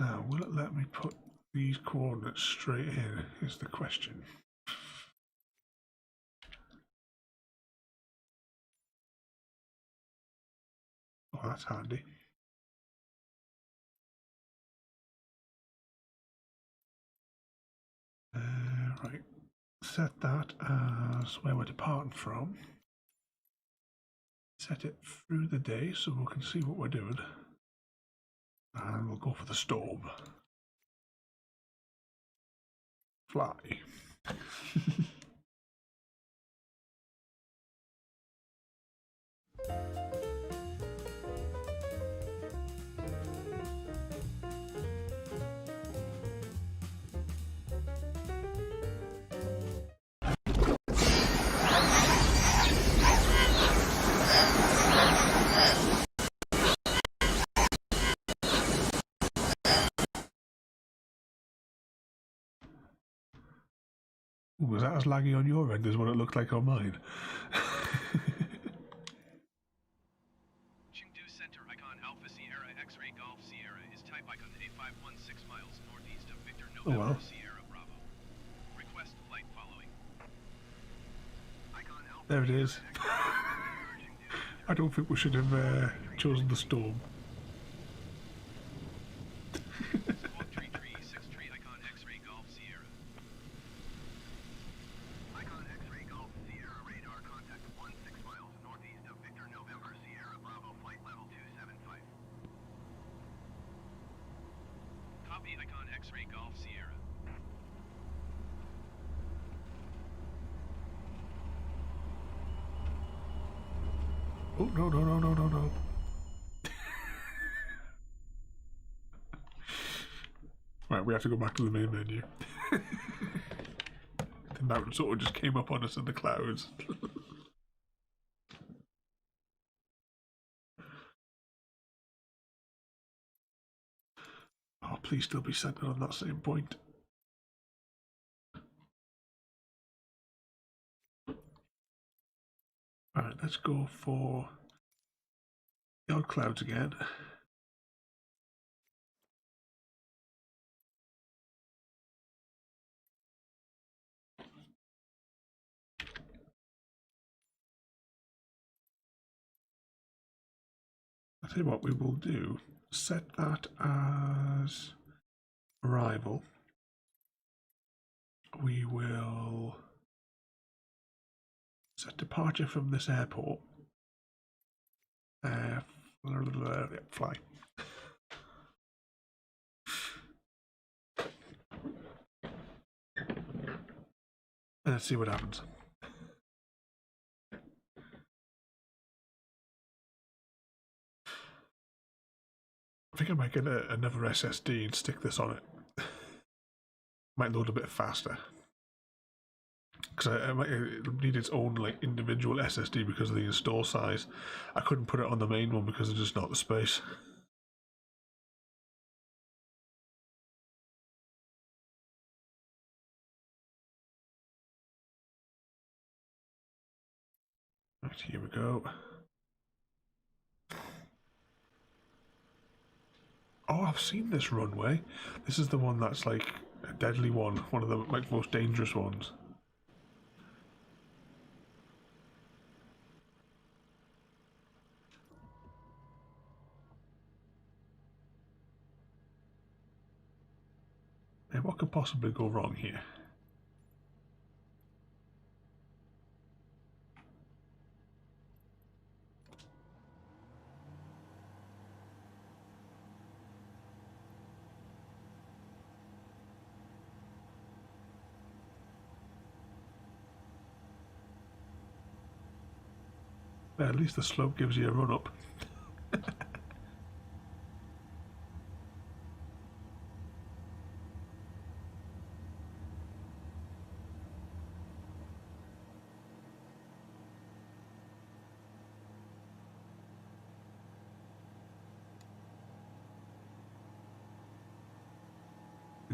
Now, will it let me put these coordinates straight in, is the question. Oh, that's handy. Right, set that as where we're departing from. Set it through the day so we can see what we're doing. And we'll go for the storm. Fly. Was that as laggy on your end as what it looked like on mine? Chengdu Center icon Alpha Sierra X-Ray Golf Sierra is type icon A516 miles northeast of Victor November Sierra Bravo. Request flight following. Icon Alpha There it is. I don't think we should have chosen the storm. Squawk 3363 icon X-Ray Golf Sierra. Icon X-Ray Golf Sierra radar contact 16 miles northeast of Victor November Sierra Bravo flight level 275. Copy icon X-Ray Golf Sierra. Oh, no. Right, we have to go back to the main menu. The mountain sort of just came up on us in the clouds. Oh, please still be centered on that same point. Alright, let's go for the odd clouds again. I'll tell you what we will do. Set that as arrival. We will set departure from this airport. Fly. And let's see what happens. I think I might get another SSD and stick this on it. Might load a bit faster. Because it need its own like individual SSD because of the install size. I couldn't put it on the main one because there's just not the space. Right, here we go. Oh, I've seen this runway. This is the one that's like a deadly one of the like most dangerous ones. And what could possibly go wrong here? At least the slope gives you a run up.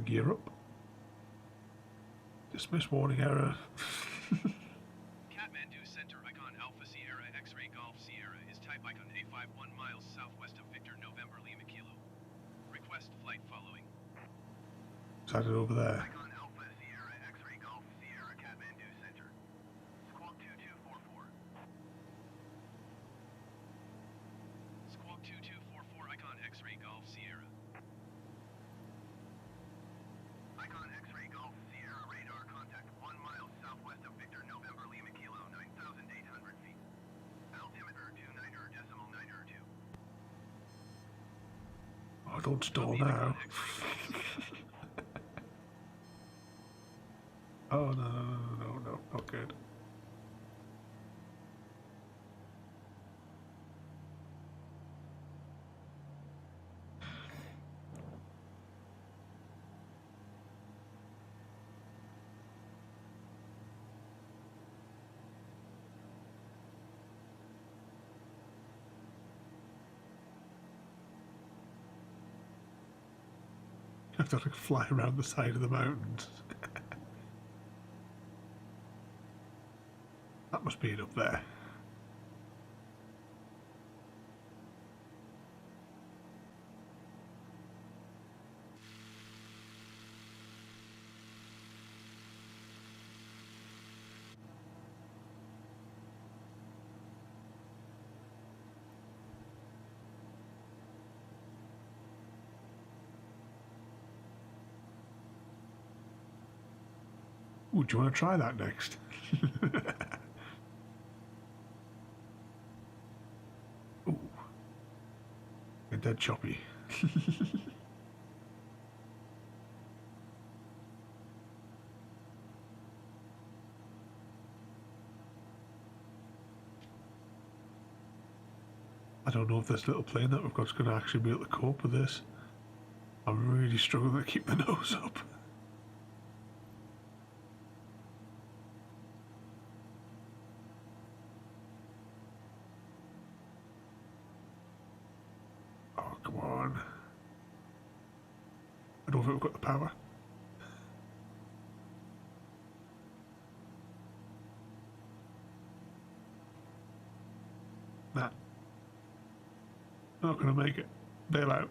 Gear up. Dismiss warning error. Kathmandu Center icon Alpha Sierra X-Ray Golf Sierra is type icon A5 1 miles southwest of Victor November Lima Kilo. Request flight following. It's added over there. Icon Alpha Sierra X-Ray Golf Sierra Kathmandu Center. Squawk 2244. Squawk 2244 icon X-Ray Golf Sierra. Icon X-Ray Golf Sierra radar contact 1 mile southwest of Victor November Lima Kilo 9,800 feet. Altimeter 29.902. Oh, don't stall now. Oh, no, not good. I have to like fly around the side of the mountains. That must be it up there. Ooh, do you want to try that next? Ooh. A dead choppy. I don't know if this little plane that we've got is going to actually be able to cope with this. I'm really struggling to keep the nose up. Oh, come on. I don't think we've got the power. Nah. Not going to make it. Bail out.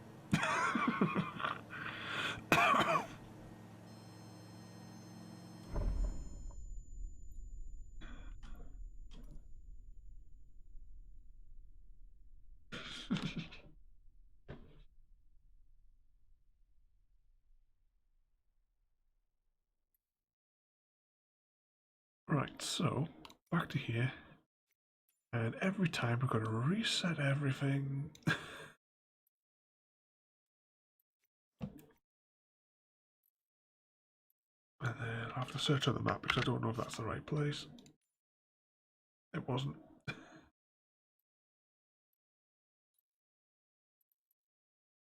Right, so back to here. And every time we're going to reset everything. And then I'll have to search on the map because I don't know if that's the right place. It wasn't.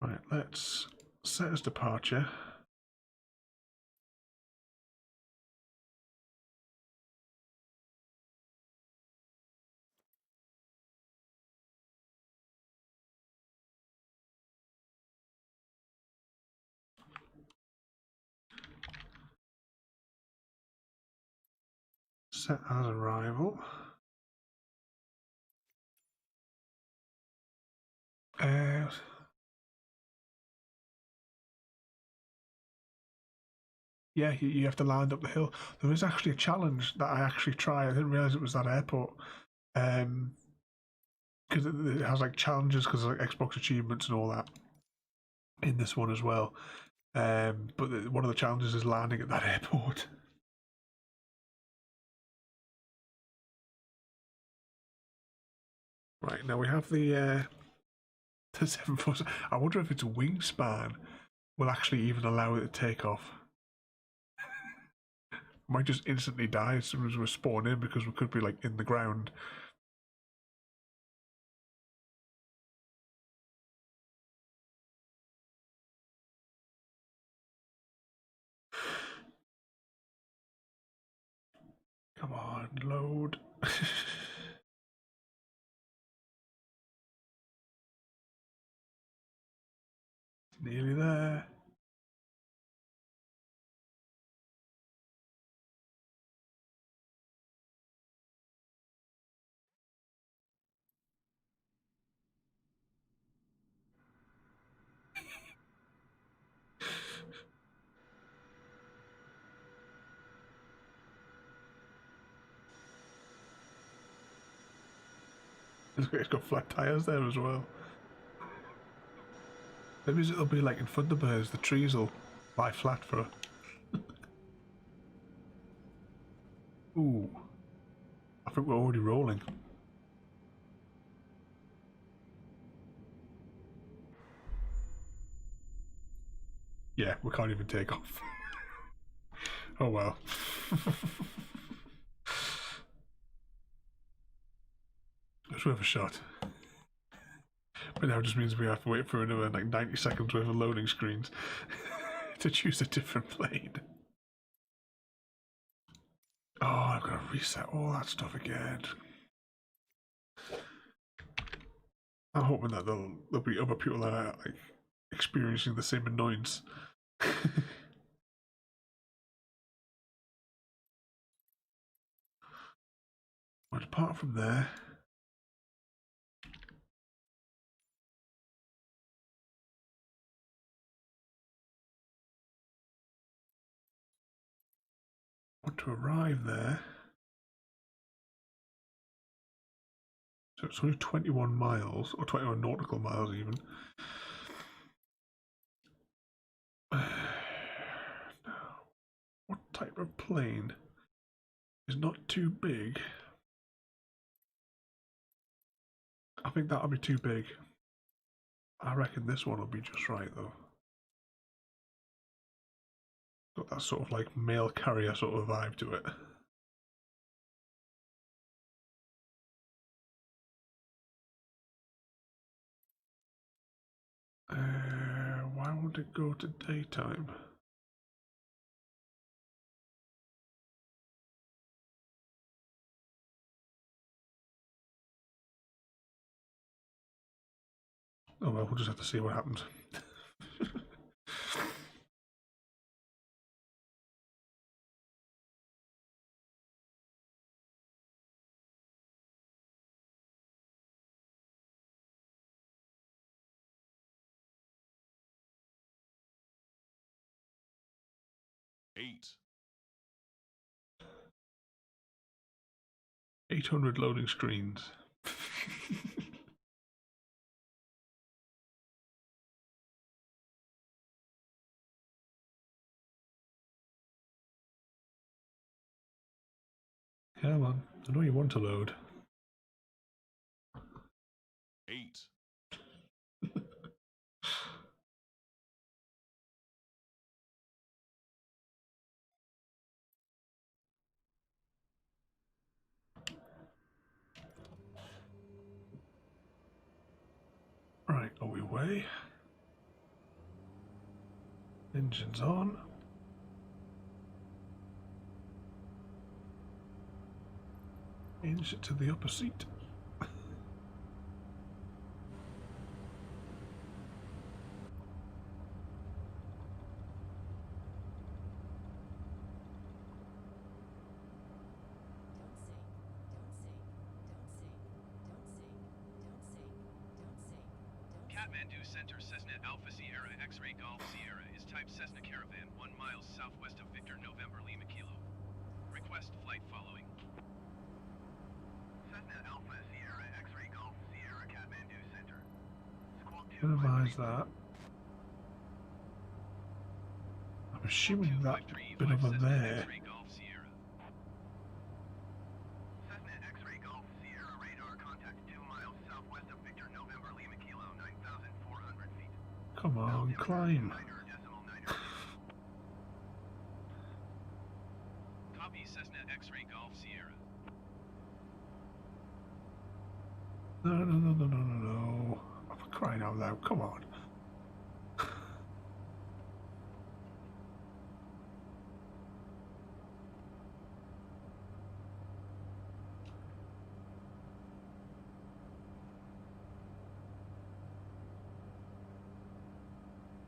Right, let's set as departure. Set as arrival. Yeah, you have to land up the hill. There is actually a challenge that I actually tried. I didn't realize it was that airport. Because it has like challenges because like Xbox achievements and all that in this one as well. But one of the challenges is landing at that airport. Right, now we have the 747. I wonder if its wingspan will actually even allow it to take off. Might just instantly die as soon as we spawn in because we could be like in the ground. Come on, load. Nearly there. It's got flat tires there as well. Maybe it'll be like in Thunderbirds, the trees will lie flat for. Ooh, I think we're already rolling. Yeah, we can't even take off. Oh well. It's worth a shot. But now it just means we have to wait for another like 90 seconds worth of loading screens to choose a different plane. Oh, I've got to reset all that stuff again. I'm hoping that there'll be other people that are like experiencing the same annoyance. But apart from there, I want to arrive there. So it's only 21 miles, or 21 nautical miles even. Now, what type of plane is not too big? I think that'll be too big. I reckon this one will be just right though. Got that sort of like mail carrier sort of vibe to it. Why won't it go to daytime? Oh well, we'll just have to see what happens. 800 loading screens. Come on, I know you want to load. 8. Right, are we away? Engines on. Inch it to the upper seat. Kathmandu Center, Cessna Alpha Sierra X-Ray Golf Sierra is type Cessna Caravan 1 mile southwest of Victor November Lima Kilo. Request flight following. Cessna Alpha Sierra X-Ray Golf Sierra Kathmandu Center. Squawk 253. Minimize that. I'm assuming that bit over there. X-Ray Golf Sierra. Cessna X-Ray Golf Sierra radar contact 2 miles southwest of Victor November Lima Kilo 9,400 feet. Come on, climb. Copy Cessna X-Ray Golf Sierra. No. I'm crying out loud, come on.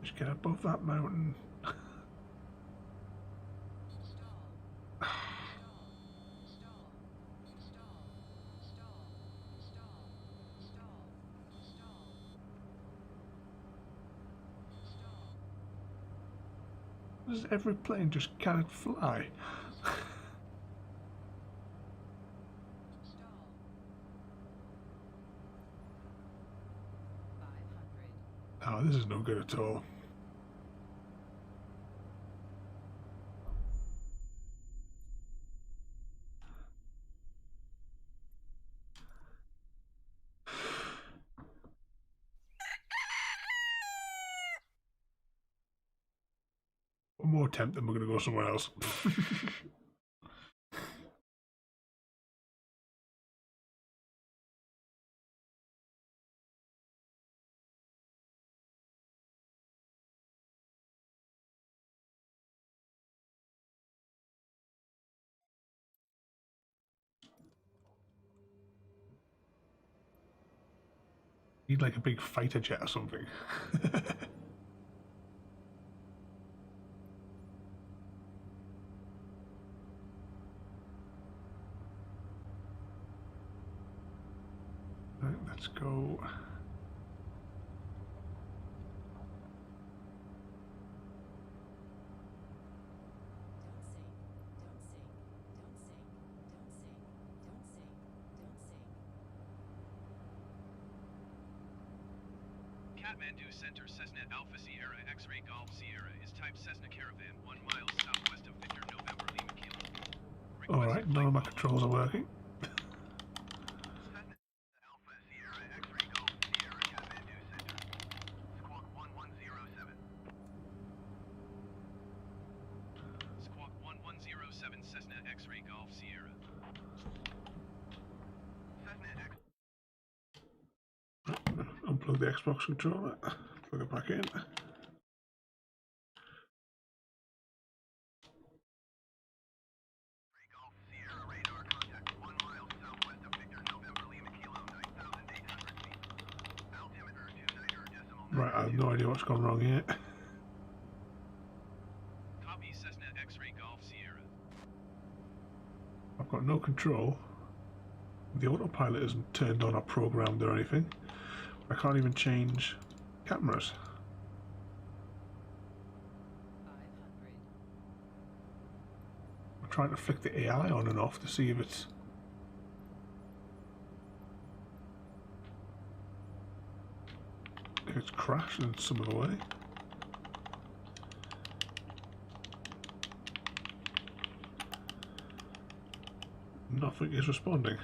Just get above that mountain. Does every plane just cannot fly? Oh, this is no good at all. One more attempt, then we're going to go somewhere else. Need like a big fighter jet or something. Right, let's go. Kathmandu Center, Cessna Alpha Sierra X-Ray Golf Sierra is type Cessna Caravan 1 mile southwest of Victor November Lima Kilo. Alright, none of my controls are working. Cessna Alpha Sierra X-Ray Golf Sierra Kathmandu Center. Squawk 1107. Squawk 1107 Cessna X-Ray Golf Sierra. Cessna X. Unplug the Xbox controller, plug it back in. Golf Sierra radar contact 1 mile southwest of Victor November Lima Kilo 9,800 feet. Altimeter 29.9. Right, I have no idea what's gone wrong here. Copy Cessna X-Ray Golf Sierra. I've got no control. The autopilot isn't turned on or programmed or anything. I can't even change cameras. 500. I'm trying to flick the AI on and off to see if it's... if it's crashed in some other way. Nothing is responding.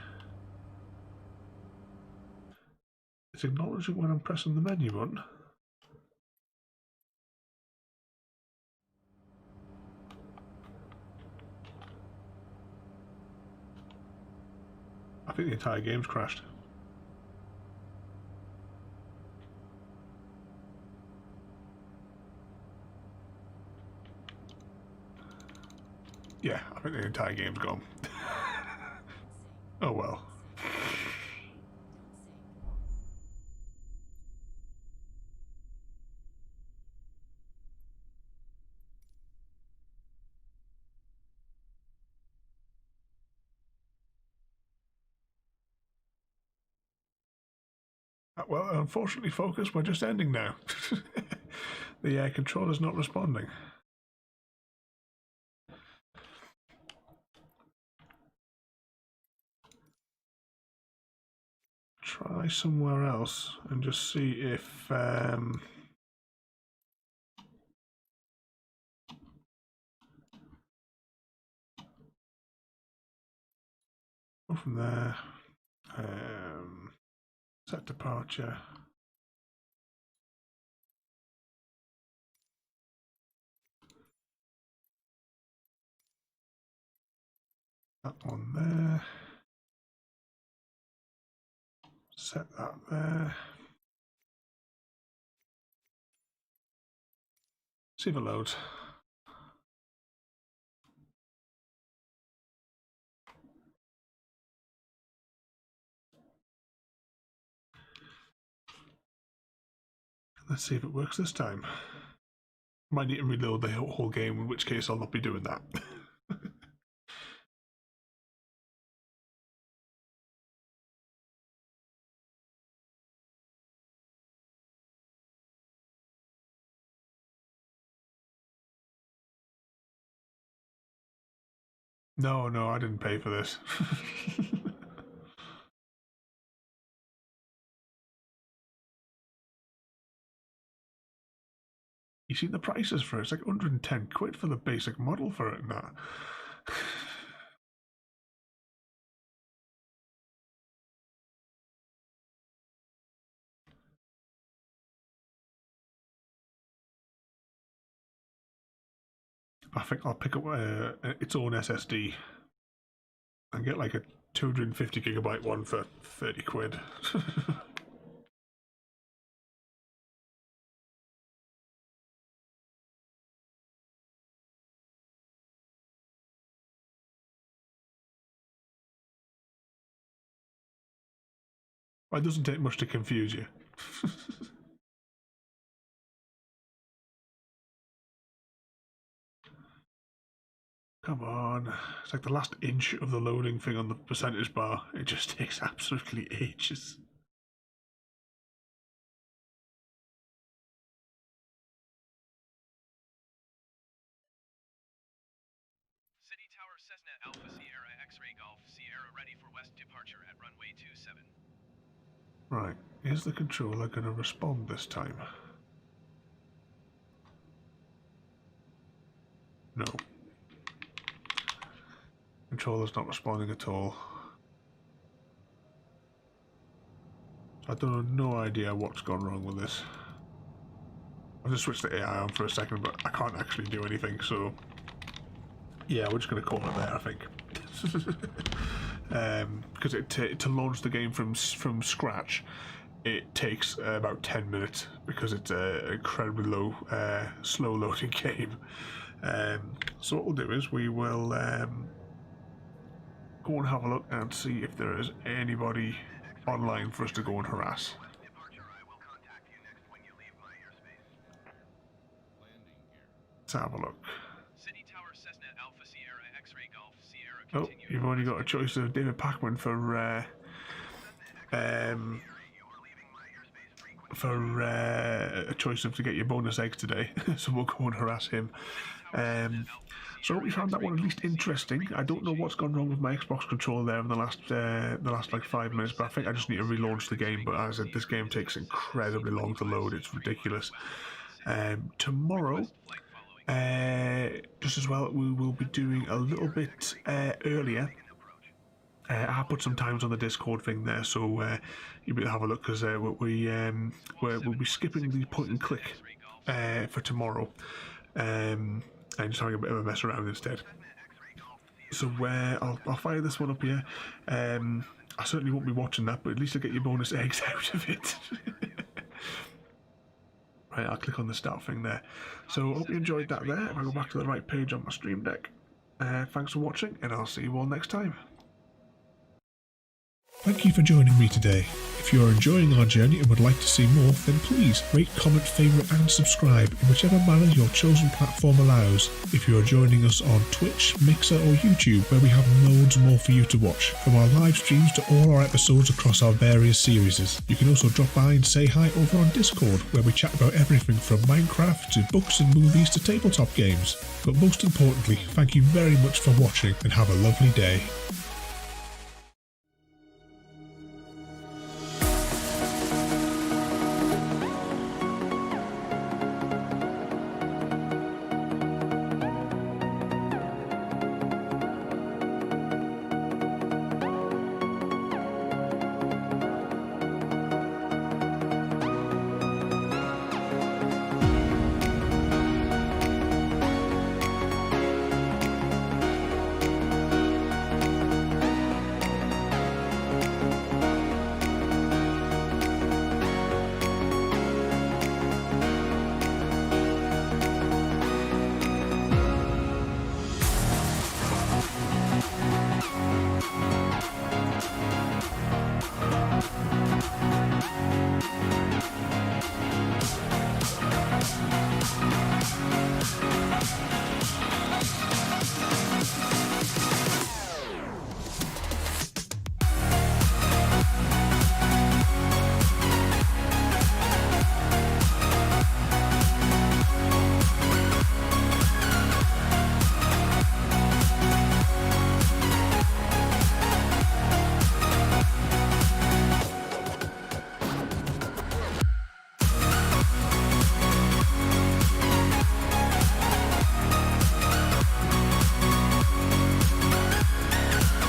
It's acknowledging when I'm pressing the menu button. I think the entire game's crashed. Yeah, I think the entire game's gone. Oh well. Well, unfortunately, focus, we're just ending now. The controller's not responding. Try somewhere else and just see if go from there. Set departure. That one there. Set that there. See if it loads. Let's see if it works this time. Might need to reload the whole game, in which case I'll not be doing that. No, I didn't pay for this. You see the prices for it? It's like 110 quid for the basic model for it and that. I think I'll pick up its own SSD and get like a 250 gigabyte one for 30 quid. It doesn't take much to confuse you. Come on. It's like the last inch of the loading thing on the percentage bar. It just takes absolutely ages. City Tower Cessna Alpha Sierra X-Ray Golf Sierra ready for west departure at runway 27. Right, is the controller going to respond this time? No. Controller's not responding at all. I don't have no idea what's gone wrong with this. I've just switched the AI on for a second, but I can't actually do anything, so yeah, we're just going to call it there, I think. Because to launch the game from scratch, it takes about 10 minutes because it's an incredibly slow loading game. So what we'll do is we will go and have a look and see if there is anybody online for us to go and harass. Let's have a look. City Tower Cessna Alpha Sierra X-Ray Golf Sierra. Oh, you've only got a choice of David Packman for a choice of to get your bonus eggs today. So we'll go and harass him. So I hope you found that one at least interesting. I don't know what's gone wrong with my Xbox controller there in the last like 5 minutes, but I think I just need to relaunch the game. But as I said, this game takes incredibly long to load. It's ridiculous. Tomorrow, just as well, we will be doing a little bit earlier. I put some times on the Discord thing there, so you'll be able to have a look because we'll be skipping the point and click for tomorrow. And just having a bit of a mess around instead. So I'll fire this one up here. I certainly won't be watching that, but at least I'll get your bonus eggs out of it. Right, I'll click on the start thing there. So I hope you enjoyed that there. If I go back to the right page on my stream deck. Thanks for watching, and I'll see you all next time. Thank you for joining me today. If you are enjoying our journey and would like to see more, then please rate, comment, favourite and subscribe in whichever manner your chosen platform allows. If you are joining us on Twitch, Mixer or YouTube, where we have loads more for you to watch, from our live streams to all our episodes across our various series. You can also drop by and say hi over on Discord, where we chat about everything from Minecraft to books and movies to tabletop games. But most importantly, thank you very much for watching and have a lovely day.